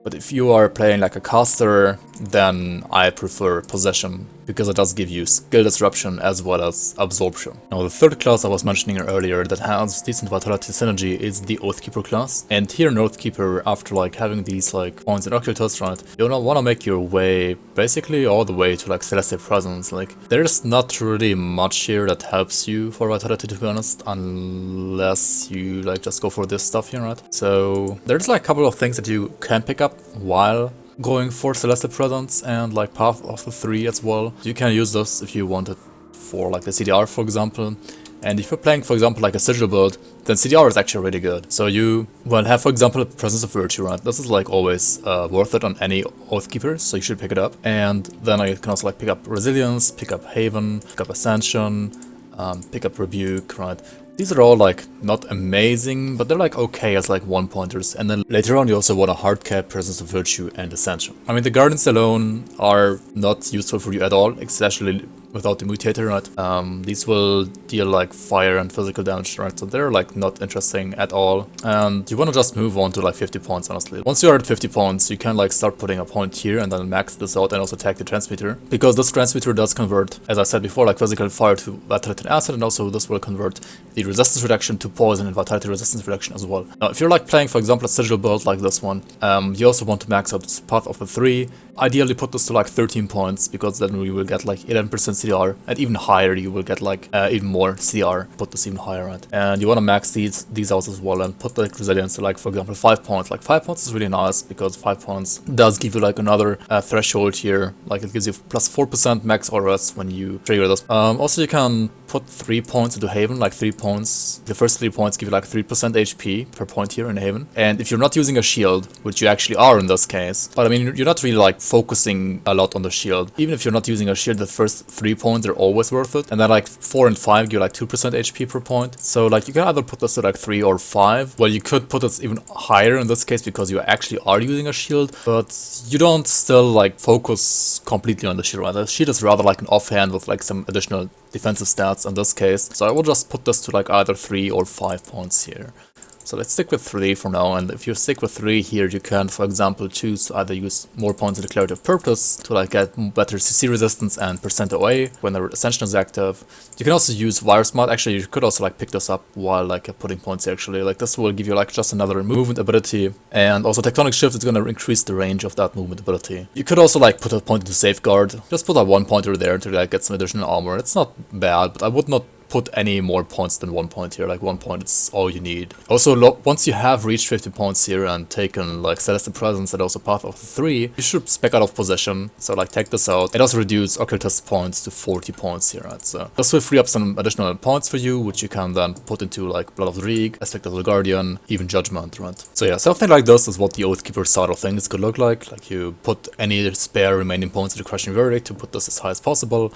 But if you are playing like a caster, then I prefer Possession because it does give you skill disruption as well as absorption. Now the third class I was mentioning earlier that has decent vitality synergy is the Oathkeeper class. And here in Oathkeeper, after like having these like points in Occultist, right, you don't want to make your way basically all the way to like Celestial Presence. Like there's not really much here that helps you for vitality, to be honest, unless you like just go for this stuff here, right? So there's like a couple of things that you can pick up while going for Celestial Presence and like Path of the 3 as well. You can use this if you want it for like the CDR, for example. And if you're playing, for example, like a Sigil build, then CDR is actually really good. So you will have, for example, Presence of Virtue, right? This is like always worth it on any Oathkeeper, so you should pick it up. And then I can also like pick up Resilience, pick up Haven, pick up Ascension, pick up Rebuke, right? These are all like not amazing, but they're like okay as like 1-pointers. And then later on you also want a hard cap, Presence of Virtue, and Ascension. I mean, the Guardians alone are not useful for you at all, especially without the mutator, right? These will deal like fire and physical damage, right? So they're like not interesting at all. And you want to just move on to like 50 points, honestly. Once you're at 50 points, you can like start putting a point here and then max this out and also attack the transmitter. Because this transmitter does convert, as I said before, like physical fire to vitality and acid, and also this will convert the resistance reduction to poison and vitality resistance reduction as well. Now, if you're like playing, for example, a Sigil build like this one, you also want to max out this Path of the 3. Ideally put this to like 13 points, because then we will get like 11% CDR, and even higher you will get like even more CDR, put this even higher, right? And you want to max these out as well and put like resilience to like, for example, 5 points. Like 5 points is really nice, because 5 points does give you like another threshold here, like it gives you plus 4% max auras when you trigger this. Also you can put 3 points into Haven, like 3 points. The first 3 points give you like 3% HP per point here in Haven. And if you're not using a shield, which you actually are in this case, but I mean, you're not really like focusing a lot on the shield. Even if you're not using a shield, the first 3 points are always worth it. And then like 4 and 5 give you like 2% HP per point. So like you can either put this to like 3 or 5. Well, you could put this even higher in this case, because you actually are using a shield, but you don't still like focus completely on the shield, right? The shield is rather like an offhand with like some additional defensive stats in this case. So I will just put this to like either 3 or 5 points here. So let's stick with 3 for now, and if you stick with 3 here, you can, for example, choose to either use more points in Declarative Purpose to like get better CC resistance and percent OA when the Ascension is active. You can also use Wire Smart. Actually, you could also like pick this up while like putting points here, actually. Like this will give you like just another movement ability, and also Tectonic Shift is going to increase the range of that movement ability. You could also like put a point into Safeguard. Just put a 1-pointer there to like get some additional armor. It's not bad, but I would not put any more points than 1 point here. Like 1 point is all you need. Also, once you have reached 50 points here and taken like Celestial Presence and also Path of the 3, you should spec out of position. So like take this out. It also reduce Occultist points to 40 points here, right? So this will free up some additional points for you, which you can then put into like Blood of the Reek, Aspect of the Guardian, even Judgment, right? So yeah, something like this is what the Oathkeeper side of things could look like. Like you put any spare remaining points into Crushing Verdict to put this as high as possible.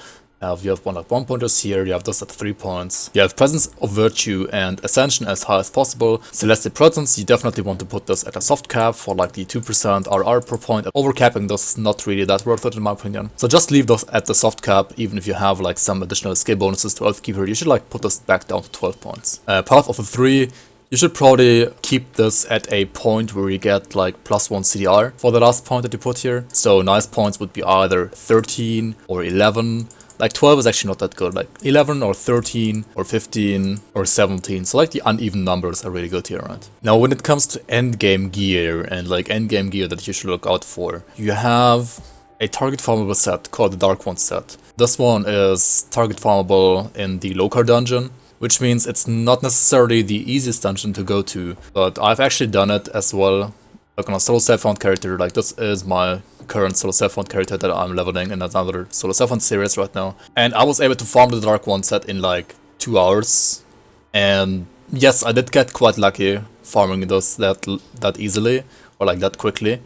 You have one like 1-pointers here, you have this at 3 points. You have Presence of Virtue and Ascension as high as possible. Celestial Presence, you definitely want to put this at a soft cap for like the 2% RR per point. Overcapping this is not really that worth it in my opinion. So just leave this at the soft cap. Even if you have like some additional skill bonuses to Oathkeeper, you should like put this back down to 12 points. Path of the 3, you should probably keep this at a point where you get like +1 CDR for the last point that you put here. So nice points would be either 13 or 11. Like 12 is actually not that good, like 11 or 13 or 15 or 17, so like the uneven numbers are really good here, right? Now when it comes to endgame gear and like endgame gear that you should look out for, you have a target farmable set called the Dark One set. This one is target farmable in the Lokar dungeon, which means it's not necessarily the easiest dungeon to go to, but I've actually done it as well. Like on a solo self-found character, like this is my current solo self-found character that I'm leveling in another solo self-found series right now. And I was able to farm the Dark One set in like 2 hours. And yes, I did get quite lucky farming this that easily, or like that quickly.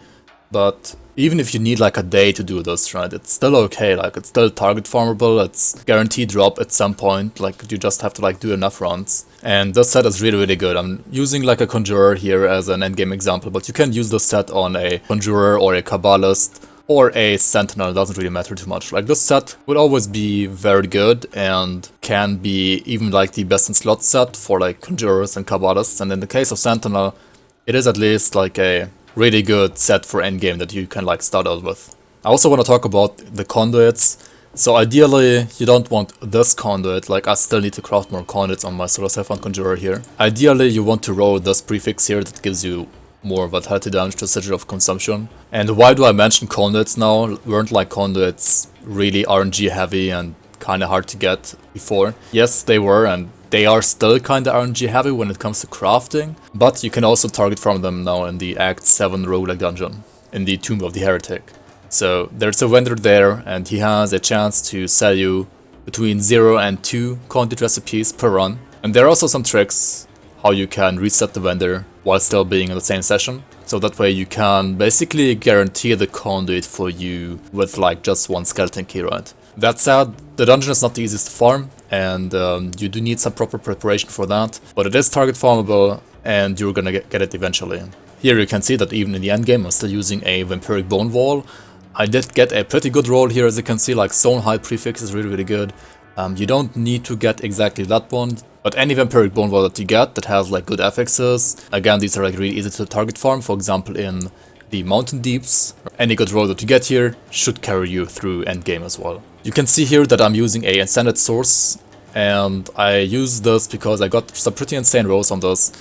But even if you need like a day to do this, right, it's still okay. Like it's still target farmable, it's guaranteed drop at some point, like you just have to like do enough runs. And this set is really good. I'm using like a Conjurer here as an endgame example, but you can use this set on a Conjurer or a Kabbalist or a Sentinel, it doesn't really matter too much. Like this set will always be very good and can be even like the best in slot set for like Conjurers and Kabbalists. And in the case of Sentinel, it is at least like a really good set for endgame that you can like start out with. I also want to talk about the conduits. So ideally, you don't want this conduit, like I still need to craft more conduits on my Solar Siphon Conjurer here. Ideally, you want to roll this prefix here that gives you more vitality damage to Sigil of Consumption. And why do I mention conduits now? Weren't like conduits really RNG heavy and kinda hard to get before? Yes, they were, and they are still kinda RNG heavy when it comes to crafting, but you can also target farm them now in the Act 7 roguelike dungeon, in the Tomb of the Heretic. So there's a vendor there, and he has a chance to sell you between 0 and 2 conduit recipes per run. And there are also some tricks how you can reset the vendor while still being in the same session. So that way you can basically guarantee the conduit for you with like just one skeleton key, right? That said, the dungeon is not the easiest to farm, and you do need some proper preparation for that. But it is target farmable, and you're gonna get it eventually. Here you can see that even in the endgame I'm still using a vampiric bone wall. I did get a pretty good roll here, as you can see, like Stone Hide prefix is really good. You don't need to get exactly that one, but any vampiric bone wall that you get that has like good affixes, again these are like really easy to target farm, for example in the mountain deeps. Any good roll that you get here should carry you through endgame as well. You can see here that I'm using a Ascended Source, and I use this because I got some pretty insane rolls on this.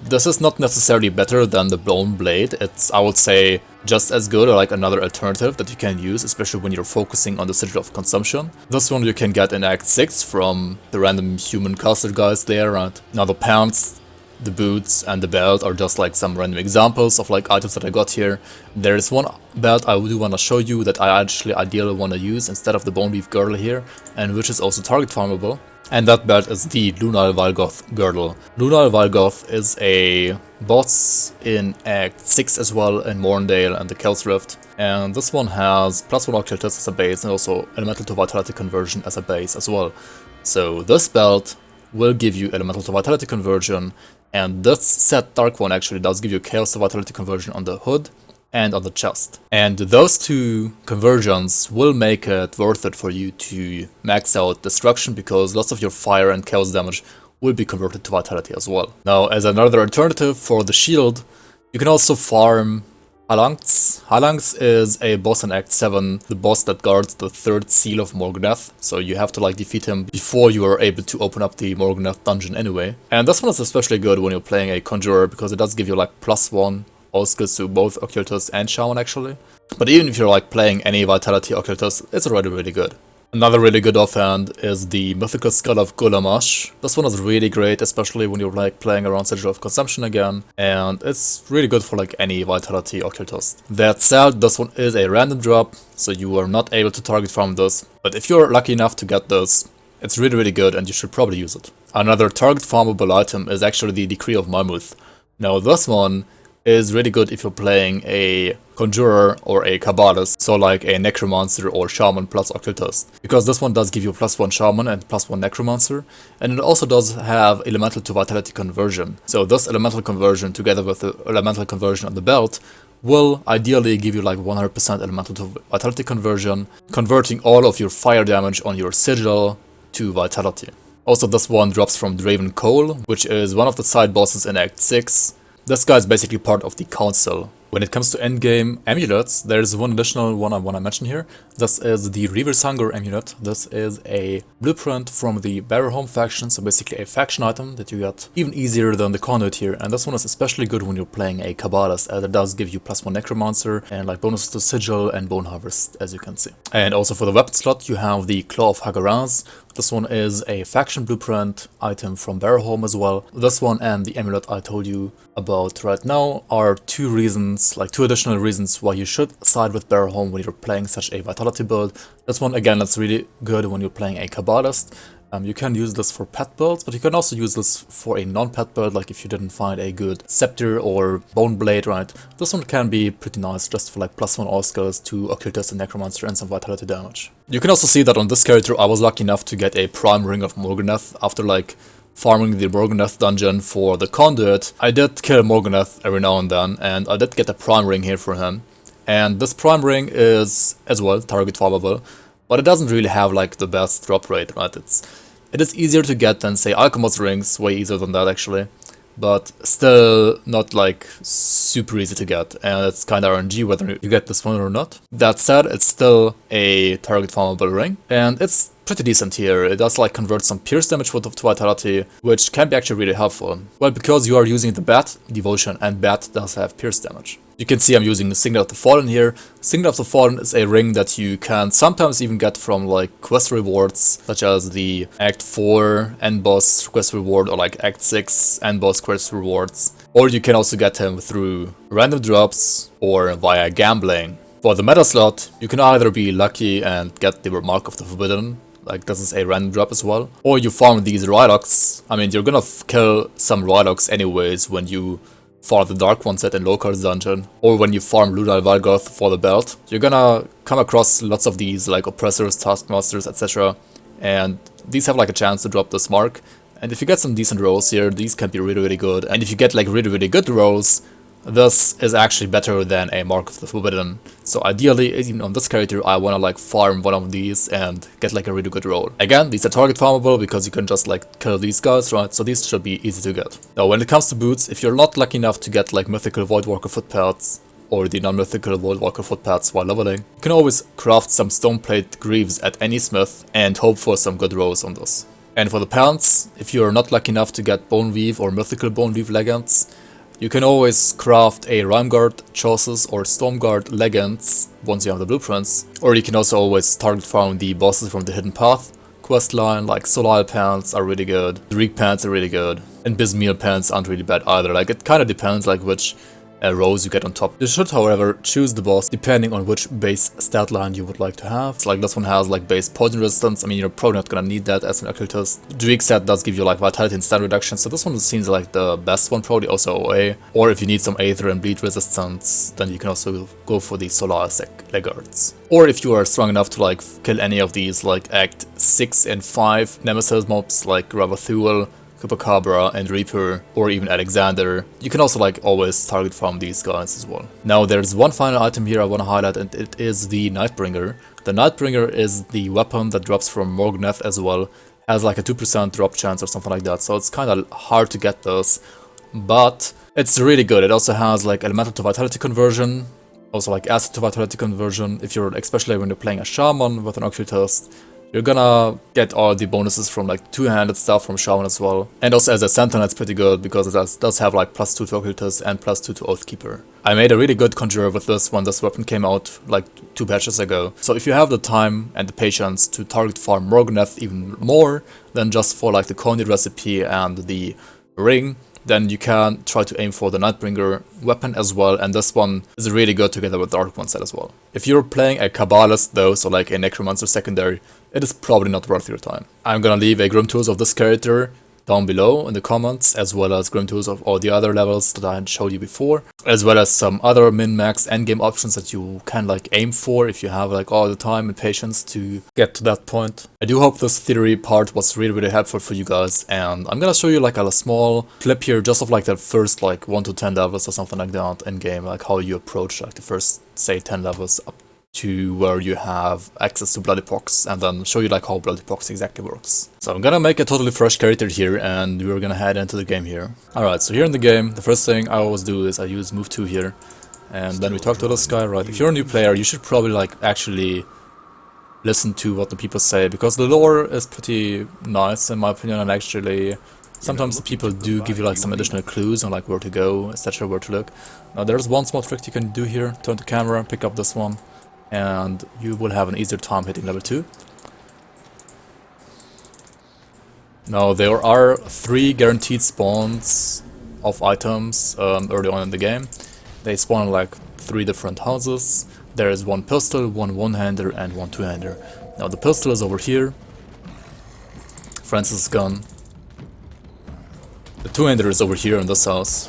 This is not necessarily better than the Bone Blade, it's, I would say, just as good, or like another alternative that you can use, especially when you're focusing on the Sigil of Consumption. This one you can get in Act 6 from the random human caster guys there, and now the pants, the boots, and the belt are just like some random examples of like items that I got here. There is one belt I do want to show you that I actually ideally want to use instead of the Bone Leaf Girdle here, and which is also target farmable. And that belt is the Lunar Valgoth Girdle. Lunar Valgoth is a boss in Act 6 as well, in Morndale and the Kel's Rift. And this one has +1 Occultist as a base and also Elemental to Vitality conversion as a base as well. So this belt will give you Elemental to Vitality conversion, and this set Dark one actually does give you Chaos to Vitality conversion on the hood and on the chest. And those two conversions will make it worth it for you to max out Destruction, because lots of your fire and chaos damage will be converted to Vitality as well. Now, as another alternative for the shield, you can also farm Halanx. Halanx is a boss in Act 7, the boss that guards the 3rd seal of Morganeth, so you have to like defeat him before you are able to open up the Morganeth dungeon anyway. And this one is especially good when you're playing a Conjurer, because it does give you like +1 all skills to both Occultist and Shaman actually. But even if you're like playing any Vitality Occultist, it's already really good. Another really good offhand is the Mythical Skull of Gulamash. This one is really great, especially when you're like playing around Sigil of Consumption again, and it's really good for like any Vitality Occultist. That said, this one is a random drop, so you are not able to target from this, but if you're lucky enough to get this, it's really good and you should probably use it. Another target farmable item is actually the Decree of Mammoth. Now this one is really good if you're playing a Conjurer or a Kabbalist, so like a Necromancer or Shaman plus Occultist, because this one does give you +1 Shaman and +1 Necromancer, and it also does have Elemental to Vitality conversion. So this Elemental conversion together with the Elemental conversion on the belt will ideally give you like 100% Elemental to Vitality conversion, converting all of your fire damage on your Sigil to Vitality. Also, this one drops from Draven Cole, which is one of the side bosses in Act 6. This guy is basically part of the council. When it comes to endgame amulets, there's one additional one I want to mention here. This is the Reaver's Hunger amulet. This is a blueprint from the Barrowhome faction, so basically a faction item that you get even easier than the conduit here. And this one is especially good when you're playing a Kabbalist, as it does give you +1 Necromancer and like bonuses to Sigil and Bone Harvest, as you can see. And also for the weapon slot, you have the Claw of Hagaraz. This one is a faction blueprint item from Barrowhome as well. This one and the amulet I told you about right now are two additional reasons why you should side with Barrowhome when you're playing such a Vitality build. This one, again, that's really good when you're playing a Kabbalist. You can use this for pet builds, but you can also use this for a non-pet build, like if you didn't find a good Scepter or Bone Blade, right? This one can be pretty nice just for like +1 all skills to Occultist and Necromancer and some Vitality damage. You can also see that on this character I was lucky enough to get a Prime Ring of Morganeth after like farming the Morganeth dungeon for the Conduit. I did kill Morganeth every now and then, and I did get a Prime Ring here for him. And this Prime Ring is as well target farmable, but it doesn't really have like the best drop rate, right? It is easier to get than say Alchemist rings, way easier than that actually. but still not like super easy to get, and it's kind of RNG whether you get this one or not. That said, it's still a target farmable ring, and it's pretty decent here. It does like convert some pierce damage to vitality, which can be actually really helpful. Well, because you are using the bat, devotion, and bat does have pierce damage. You can see I'm using the Signet of the Fallen here. Signet of the Fallen is a ring that you can sometimes even get from like quest rewards, such as the Act 4 end boss quest reward or like Act 6 end boss quest rewards. Or you can also get him through random drops or via gambling. For the meta slot, you can either be lucky and get the Mark of the Forbidden, like this is a random drop as well, or you farm these Rhylocs. I mean, you're gonna kill some Rhylocs anyways when you farm the Dark One set in Locard's dungeon, or when you farm Lunal Valgoth for the belt. You're gonna come across lots of these like oppressors, taskmasters, etc. And these have like a chance to drop this mark. And if you get some decent rolls here, these can be really good. And if you get like really good rolls, this is actually better than a Mark of the Forbidden. So ideally, even on this character, I wanna like farm one of these and get like a really good roll. Again, these are target farmable because you can just like kill these guys, right? So these should be easy to get. Now, when it comes to boots, if you're not lucky enough to get like mythical Voidwalker foot pads or the non-mythical Voidwalker foot pads while leveling, you can always craft some stoneplate greaves at any smith and hope for some good rolls on this. And for the pants, if you're not lucky enough to get Bone Weave or mythical Bone Weave leggings, you can always craft a Rimeguard Chausses or Stormguard leggings once you have the blueprints, or you can also always target farm the bosses from the Hidden Path questline, like Solile pants are really good, Reek pants are really good, and Bismeal pants aren't really bad either. Like it kind of depends like which rows you get on top. You should, however, choose the boss depending on which base stat line you would like to have. So, like this one has like base poison resistance. I mean, you're probably not gonna need that as an occultist. Druid set does give you like vitality and stun reduction, so this one seems like the best one, probably also OA. Or if you need some Aether and bleed resistance, then you can also go for the Solaris Leggards. Or if you are strong enough to like kill any of these like Act 6 and 5 Nemesis mobs like Ravathul, Chupacabra and Reaper, or even Alexander, you can also like always target farm these guys as well. Now there's one final item here I want to highlight, and it is the Nightbringer. The Nightbringer is the weapon that drops from Morgneth as well, has like a 2% drop chance or something like that, so it's kind of hard to get this, but it's really good. It also has like elemental to vitality conversion, also like acid to vitality conversion. If you're, especially when you're playing a shaman with an occultist, you're gonna get all the bonuses from like two-handed stuff from Shaman as well. And also as a Sentinel, it's pretty good because it does have like +2 to Occultist and +2 to Oathkeeper. I made a really good Conjurer with this when this weapon came out like 2 patches ago. So if you have the time and the patience to target farm Morgneth even more than just for like the Coney recipe and the ring, then you can try to aim for the Nightbringer weapon as well, and this one is really good together with the Dark One set as well. If you're playing a Kabbalist though, so like a Necromancer secondary, it is probably not worth your time. I'm gonna leave a Grim Tools of this character down below in the comments, as well as Grim Tools of all the other levels that I had showed you before, as well as some other min-max endgame options that you can like aim for if you have like all the time and patience to get to that point. I do hope this theory part was really helpful for you guys, and I'm gonna show you like a small clip here just of like the first like 1 to 10 levels or something like that in game, like how you approach like the first say 10 levels up to where you have access to Bloody Pox, and then show you like how Bloody Pox exactly works. So I'm gonna make a totally fresh character here, and we're gonna head into the game here. Alright, so here in the game, the first thing I always do is I use move 2 here, and then we talk to this guy, right? If you're a new player, you should probably like actually listen to what the people say, because the lore is pretty nice in my opinion, and actually sometimes the people do give you like some additional clues on like where to go, etc., where to look. Now there's one small trick you can do here: turn the camera, pick up this one, and you will have an easier time hitting level 2. Now there are 3 guaranteed spawns of items early on in the game. They spawn in like 3 different houses. There is 1 pistol, 1 one-hander, and 1 two-hander. Now the pistol is over here, Francis' gun. The two-hander is over here in this house.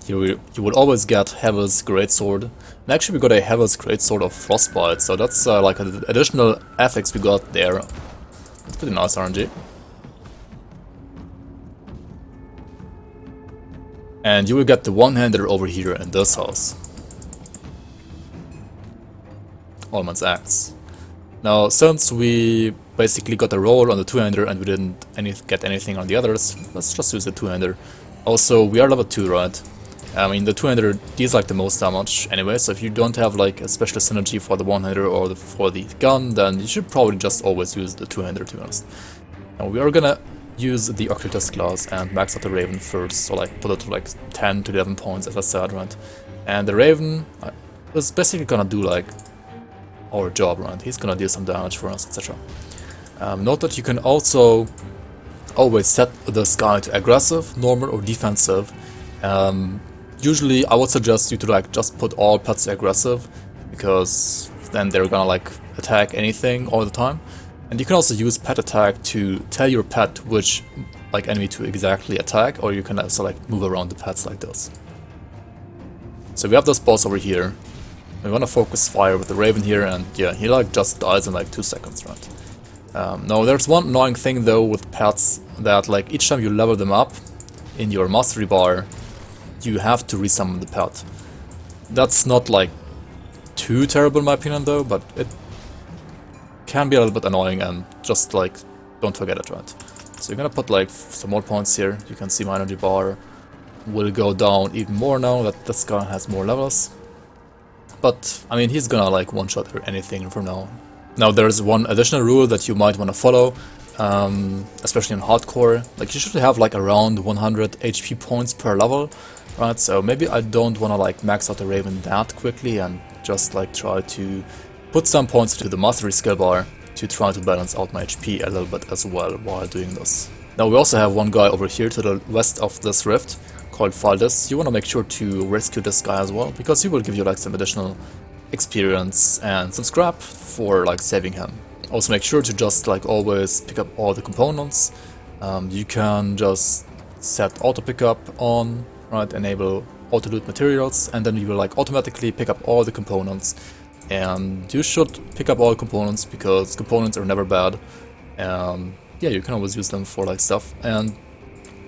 You will always get Heaven's Greatsword. And actually we got a Heaven's Greatsword of Frostbite, so that's like an additional affix we got there. It's pretty nice RNG. And you will get the one-hander over here in this house. Allman's Axe. Now, since we basically got a roll on the two-hander and we didn't get anything on the others, let's just use the two-hander. Also, we are level 2, right? I mean, the two-hander deals like the most damage anyway, so if you don't have like a special synergy for the one-hander or for the gun, then you should probably just always use the two-hander, to be honest. Now we are gonna use the Occultist class and max out the Raven first, so like put it to like 10 to 11 points, as I said, right? And the Raven is basically gonna do like our job, right? He's gonna deal some damage for us, etc. Note that you can also always set this guy to aggressive, normal, or defensive. Usually I would suggest you to like just put all pets to aggressive, because then they're gonna like attack anything all the time. And you can also use pet attack to tell your pet which like enemy to exactly attack, or you can also like move around the pets like this. So we have this boss over here. We want to focus fire with the Raven here, and yeah, he like just dies in like 2 seconds, right? Now there's one annoying thing though with pets, that like each time you level them up in your mastery bar, you have to resummon the pet. That's not like too terrible in my opinion though, but it can be a little bit annoying, and just like don't forget it, right? So you're gonna put like some more points here. You can see my energy bar will go down even more now that this guy has more levels. But I mean, he's gonna like one-shot or anything from now on. Now there's one additional rule that you might want to follow, especially in hardcore. Like you should have like around 100 HP points per level, right? So maybe I don't want to like max out the Raven that quickly, and just like try to put some points to the mastery skill bar to try to balance out my HP a little bit as well while doing this. Now we also have one guy over here to the west of this rift called lvls. You want to make sure to rescue this guy as well, because he will give you like some additional experience and some scrap for like saving him. Also make sure to just like always pick up all the components. You can just set auto pickup on, right, enable auto loot materials, and then you will like automatically pick up all the components. And you should pick up all components, because components are never bad. Yeah, you can always use them for like stuff. And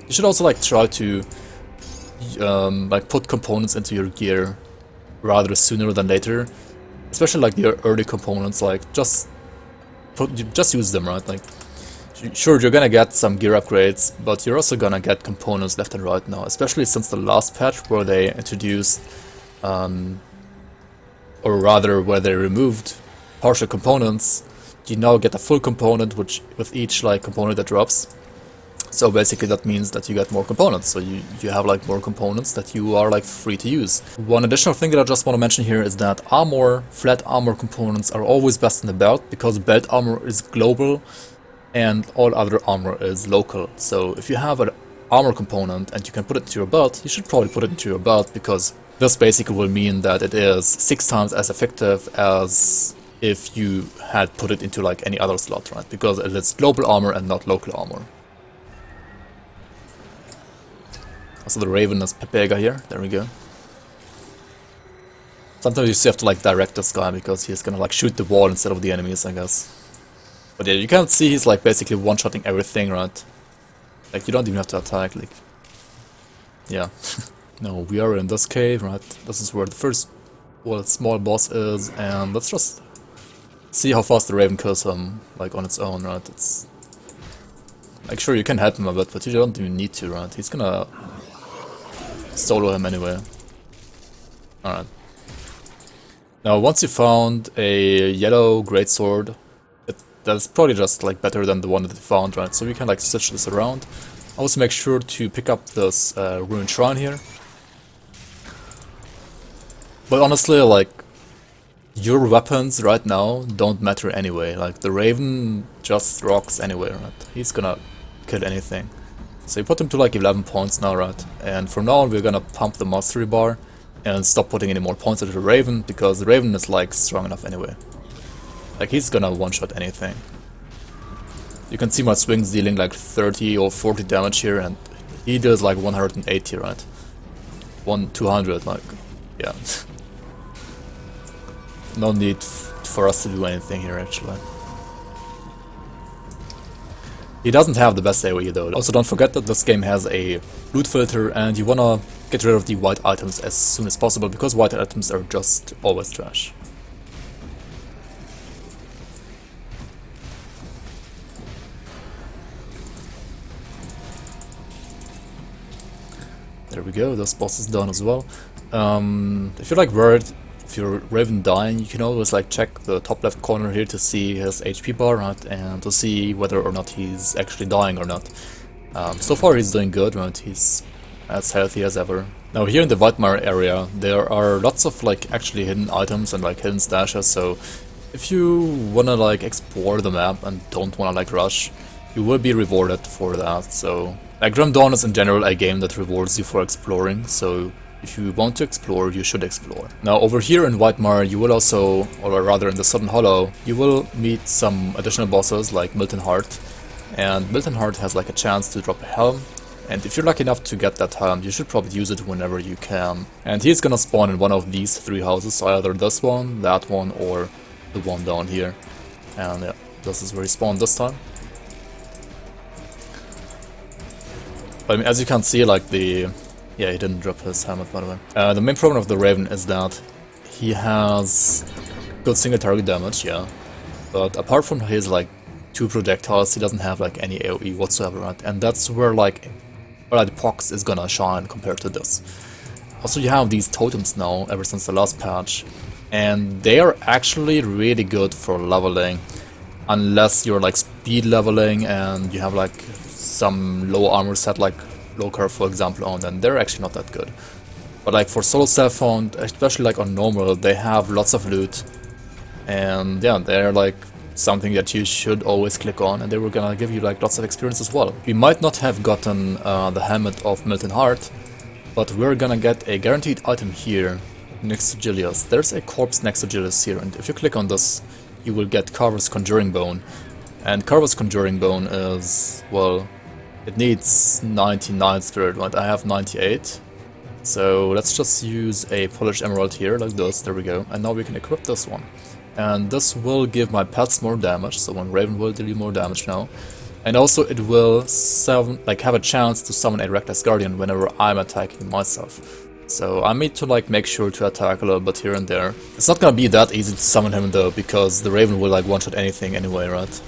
you should also like try to like put components into your gear rather sooner than later, especially like the early components. Like just use them, right? Like sure, you're gonna get some gear upgrades, but you're also gonna get components left and right now, especially since the last patch where they introduced or rather where they removed partial components. You now get a full component with each like component that drops. So basically that means that you get more components, so you have like more components that you are like free to use. One additional thing that I just want to mention here is that flat armor components are always best in the belt, because belt armor is global and all other armor is local. So if you have an armor component and you can put it into your belt, you should probably put it into your belt, because this basically will mean that it is 6 times as effective as if you had put it into like any other slot, right? Because it is global armor and not local armor. Also the Raven is Pepega here, there we go. Sometimes you still have to like direct this guy, because he's gonna like shoot the wall instead of the enemies, I guess. But yeah, you can see he's like basically one-shotting everything, right? Like you don't even have to attack, like... Yeah. Now we are in this cave, right? This is where the first, well, small boss is, and let's just see how fast the Raven kills him, like on its own, right? It's... Like sure, you can help him a bit, but you don't even need to, right? He's gonna solo him anyway. Alright. Now once you found a yellow greatsword, that's probably just like better than the one that you found, right? So we can like switch this around. Also make sure to pick up this ruined shrine here. But honestly, like, your weapons right now don't matter anyway. Like the Raven just rocks anyway, right? He's gonna kill anything. So you put him to like 11 points now, right? And from now on we're gonna pump the mastery bar and stop putting any more points into the Raven, because the Raven is like strong enough anyway. Like he's gonna one-shot anything. You can see my swings dealing like 30 or 40 damage here, and he does like 180, right? 200, like, yeah. No need for us to do anything here, actually. He doesn't have the best AoE though. Also don't forget that this game has a loot filter, and you wanna get rid of the white items as soon as possible, because white items are just always trash. There we go, this boss is done as well. If you're like worried if your Raven dying, you can always like check the top left corner here to see his HP bar, right, and to see whether or not he's actually dying or not. So far he's doing good, right, he's as healthy as ever. Now here in the Whitemire area there are lots of like actually hidden items and like hidden stashes, so if you wanna like explore the map and don't wanna like rush, you will be rewarded for that. So like Grim Dawn is in general a game that rewards you for exploring, so if you want to explore, you should explore. Now over here in Whitemire you will also, or rather in the Sudden Hollow, you will meet some additional bosses like Milton Heart, and Milton Heart has like a chance to drop a helm, and if you're lucky enough to get that helm, you should probably use it whenever you can. And he's gonna spawn in one of these three houses, so either this one, that one, or the one down here. And yeah, this is where he spawned this time. But I mean, as you can see, like yeah, he didn't drop his helmet, by the way. The main problem of the Raven is that he has good single target damage, yeah. But apart from his like 2 projectiles, he doesn't have like any AoE whatsoever, right? And that's where like the Pox is gonna shine compared to this. Also, you have these totems now ever since the last patch, and they are actually really good for leveling, unless you're like speed leveling and you have like some low armor set like low curve for example on, then they're actually not that good. But like for solo self-found, especially like on normal, they have lots of loot, and yeah, they're like something that you should always click on, and they were gonna give you like lots of experience as well. We might not have gotten the helmet of Milton Heart, but we're gonna get a guaranteed item here next to Julius. There's a corpse next to Julius here, and if you click on this, you will get Carver's Conjuring Bone. And Carver's Conjuring Bone is, well, it needs 99 spirit, right? I have 98. So let's just use a polished emerald here, like this, there we go. And now we can equip this one. And this will give my pets more damage, so one Raven will deal you more damage now. And also it will have a chance to summon a Reckless Guardian whenever I'm attacking myself. So I need to like make sure to attack a little bit here and there. It's not gonna be that easy to summon him though, because the Raven will like one-shot anything anyway, right?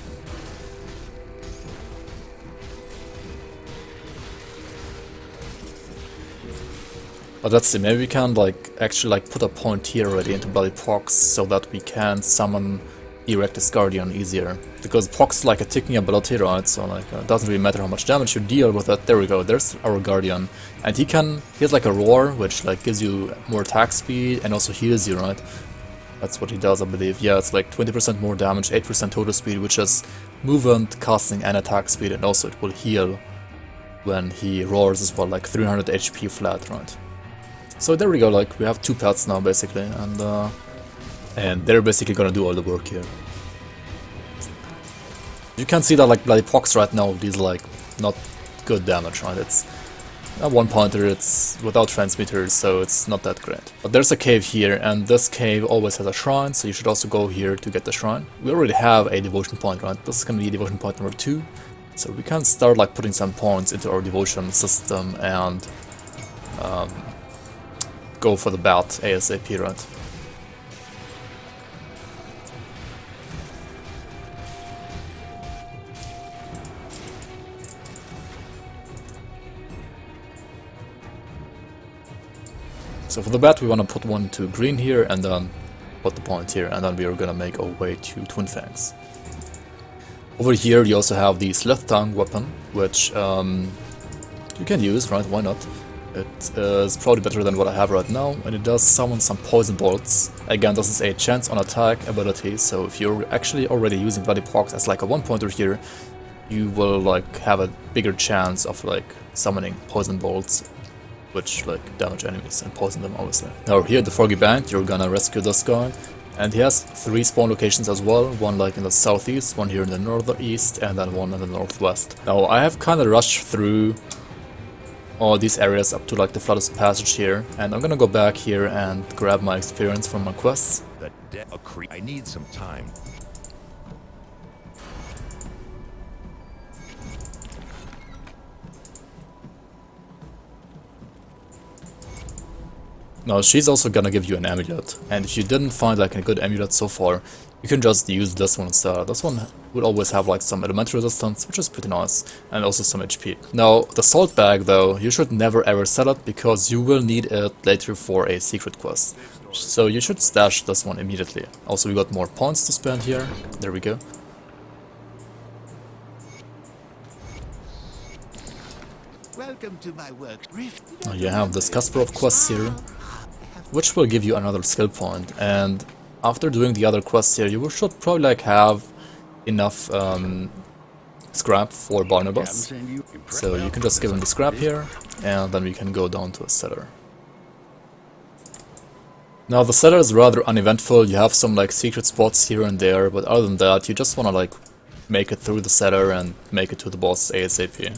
But let's see, maybe we can like actually like put a point here already into Bloody Pox so that we can summon Reckless Guardian easier. Because Pox is like a ticking ability, right? So like it doesn't really matter how much damage you deal with it. There we go, there's our Guardian. And he has like a roar, which like gives you more attack speed and also heals you, right? That's what he does, I believe. Yeah, it's like 20% more damage, 8% total speed, which is movement, casting and attack speed, and also it will heal when he roars as well, like 300 HP flat, right? So there we go, like we have 2 pets now basically, and they're basically gonna do all the work here. You can see that like Bloody Pox right now, these like not good damage, right? It's a 1-pointer, it's without transmitters, so it's not that great. But there's a cave here, and this cave always has a shrine, so you should also go here to get the shrine. We already have a devotion point, right? This is gonna be devotion point number 2, so we can start like putting some points into our devotion system and go for the bat ASAP, right? So for the bat we want to put one to green here and then put the point here, and then we are gonna make our way to Twin Fangs. Over here you also have the Slith Tongue weapon, which you can use, right? Why not? It is probably better than what I have right now, and it does summon some poison bolts. Again, this is a chance on attack ability, so if you're actually already using Bloody Pox as like a 1-pointer here, you will like have a bigger chance of like summoning poison bolts, which like damage enemies and poison them obviously. Now here at the Foggy Bank, you're gonna rescue this guy, and he has 3 spawn locations as well, one like in the southeast, one here in the northeast, and then one in the northwest. Now I have kinda rushed through all these areas up to like the Flooded Passage here, and I'm gonna go back here and grab my experience from my quests. I need some time. Now she's also gonna give you an amulet, and if you didn't find like a good amulet so far, you can just use this one instead. This one will always have like some elemental resistance, which is pretty nice, and also some HP. Now, the salt bag though, you should never ever sell it because you will need it later for a secret quest. So you should stash this one immediately. Also, we got more points to spend here. There we go. Welcome to my work. Now you have this Kasparov quest here, which will give you another skill point, and after doing the other quests here, you should probably like have enough scrap for Barnabas. So you can just give him the scrap here, and then we can go down to a cellar. Now the cellar is rather uneventful. You have some like secret spots here and there, but other than that, you just wanna like make it through the cellar and make it to the boss ASAP.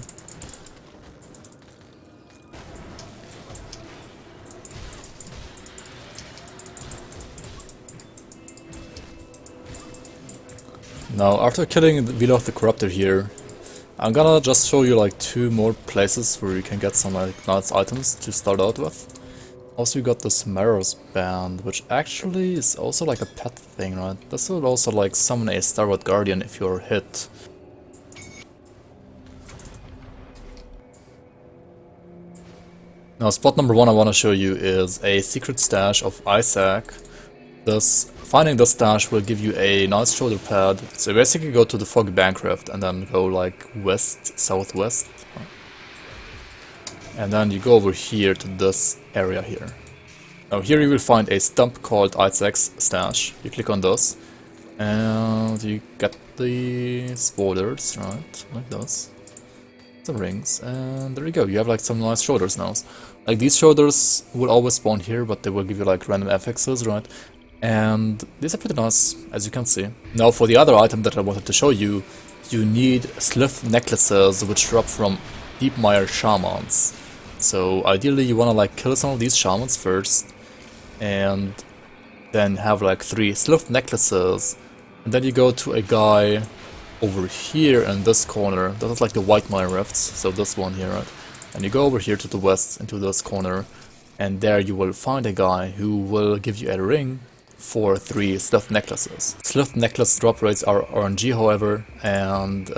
Now, after killing Vilov the Corruptor here, I'm gonna just show you like 2 more places where you can get some like nice items to start out with. Also, you got this Marrow's Band, which actually is also like a pet thing, right? This will also like summon a Starboard Guardian if you're hit. Now, spot number 1 I want to show you is a secret stash of Isaac. Finding this stash will give you a nice shoulder pad. So basically go to the Foggy Bancroft and then go like west, southwest. And then you go over here to this area here. Now here you will find a stump called Isaac's Stash. You click on this and you get the spoilers, right? Like those. Some rings, and there you go. You have like some nice shoulders now. Like these shoulders will always spawn here, but they will give you like random FXs, right? And these are pretty nice, as you can see. Now for the other item that I wanted to show you, you need Slith necklaces which drop from Deepmire shamans. So ideally you wanna like kill some of these shamans first, and then have like 3 Slith necklaces, and then you go to a guy over here in this corner. That is like the White Mire Rifts, so this one here, right? And you go over here to the west into this corner, and there you will find a guy who will give you a ring for 3 Slith necklaces. Slith necklace drop rates are RNG, however, and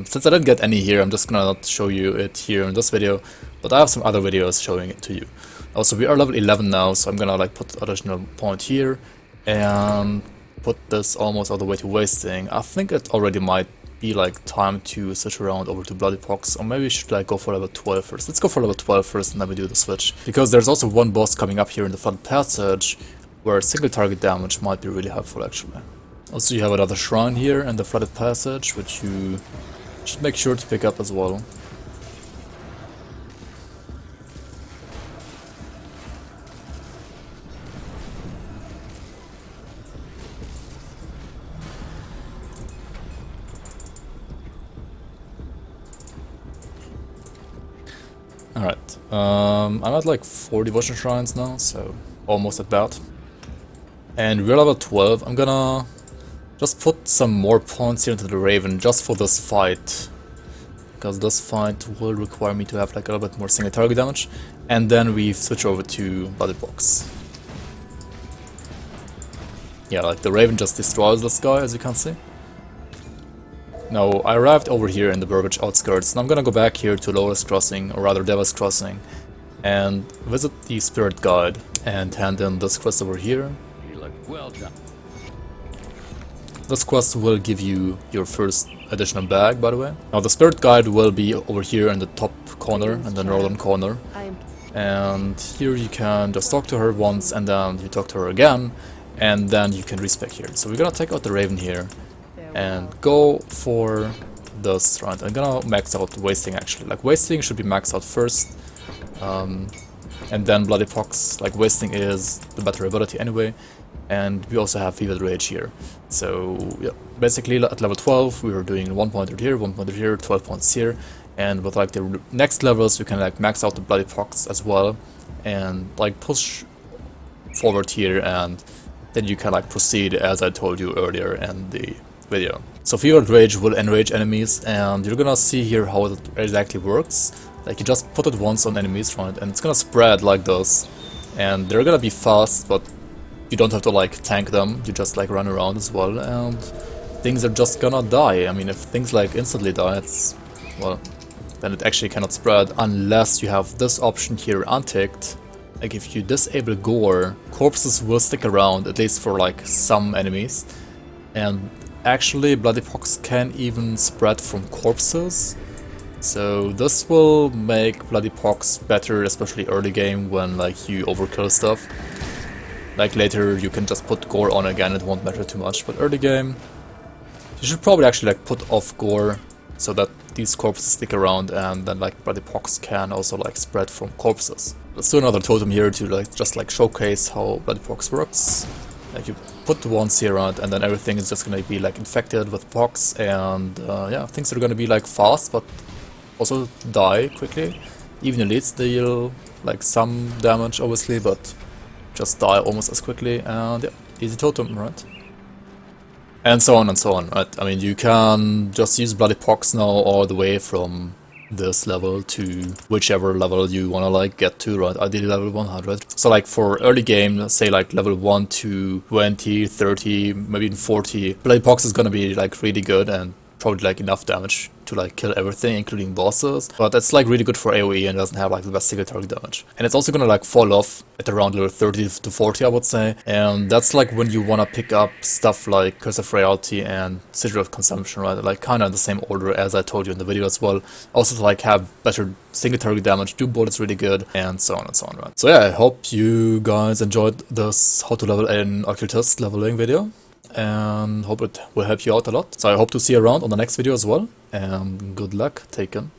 since I didn't get any here, I'm just gonna not show you it here in this video, but I have some other videos showing it to you. Also, we are level 11 now, so I'm gonna like put additional point here and put this almost all the way to wasting. I think it already might be like time to switch around over to Bloody Pox, or maybe we should like go for level 12 first. Let's go for level 12 first and then we do the switch, because there's also one boss coming up here in the Flooded Passage where single target damage might be really helpful actually. Also, you have another shrine here in the Flooded Passage, which you should make sure to pick up as well. Alright, I'm at like 4 devotion shrines now, so almost at that. And we're level 12. I'm gonna just put some more points here into the Raven just for this fight, because this fight will require me to have like a little bit more single target damage, and then we switch over to Bloody Box. Yeah, like the Raven just destroys this guy, as you can see. Now, I arrived over here in the Burbage outskirts, and I'm gonna go back here to Lowest Crossing, or rather Devil's Crossing, and visit the Spirit Guide, and hand in this quest over here. You look well done. This quest will give you your first additional bag, by the way. Now, the Spirit Guide will be over here in the top corner, in the northern corner. And here you can just talk to her once, and then you talk to her again, and then you can respec here. So we're gonna take out the Raven here and go for this, right? I'm gonna max out wasting actually. Like wasting should be maxed out first, and then Bloody Pox. Like wasting is the better ability anyway, and we also have Fevered Rage here. So yeah, basically at level 12 we were doing 1 pointer here, 1 pointer here, 12 points here, and with like the next levels you can like max out the Bloody Pox as well, and like push forward here, and then you can like proceed as I told you earlier in the video. So Fevered Rage will enrage enemies, and you're gonna see here how it exactly works. Like you just put it once on enemies, right, and it's gonna spread like this, and they're gonna be fast, but you don't have to like tank them, you just like run around as well, and things are just gonna die. I mean, if things like instantly die, it's, well, then it actually cannot spread unless you have this option here unticked. Like if you disable gore, corpses will stick around, at least for like some enemies. And actually bloody pox can even spread from corpses. So this will make bloody pox better, especially early game when like you overkill stuff. Like later you can just put gore on again, it won't matter too much, but early game you should probably actually like put off gore so that these corpses stick around, and then like bloody pox can also like spread from corpses. Let's do another totem here to like just like showcase how bloody pox works. Like you put the ones here on, and then everything is just gonna be like infected with pox, and yeah, things are gonna be like fast but also die quickly. Even elites deal like some damage obviously, but just die almost as quickly, and yeah, easy totem, right? And so on, right? I mean, you can just use bloody pox now all the way from this level to whichever level you wanna like get to, right? Ideally level 100. So like for early game, let's say like level 1 to 20, 30, maybe even 40, bloody pox is gonna be like really good and probably like enough damage to like kill everything, including bosses. But it's like really good for AoE and doesn't have like the best single target damage. And it's also gonna like fall off at around level 30 to 40, I would say. And that's like when you wanna pick up stuff like Curse of Frailty and Sigil of Consumption, right? Like kinda in the same order as I told you in the video as well. Also to like have better single target damage, do bullets really good, and so on, right? So yeah, I hope you guys enjoyed this how to level an Occultist leveling video, and hope it will help you out a lot. So I hope to see you around on the next video as well, and good luck taken.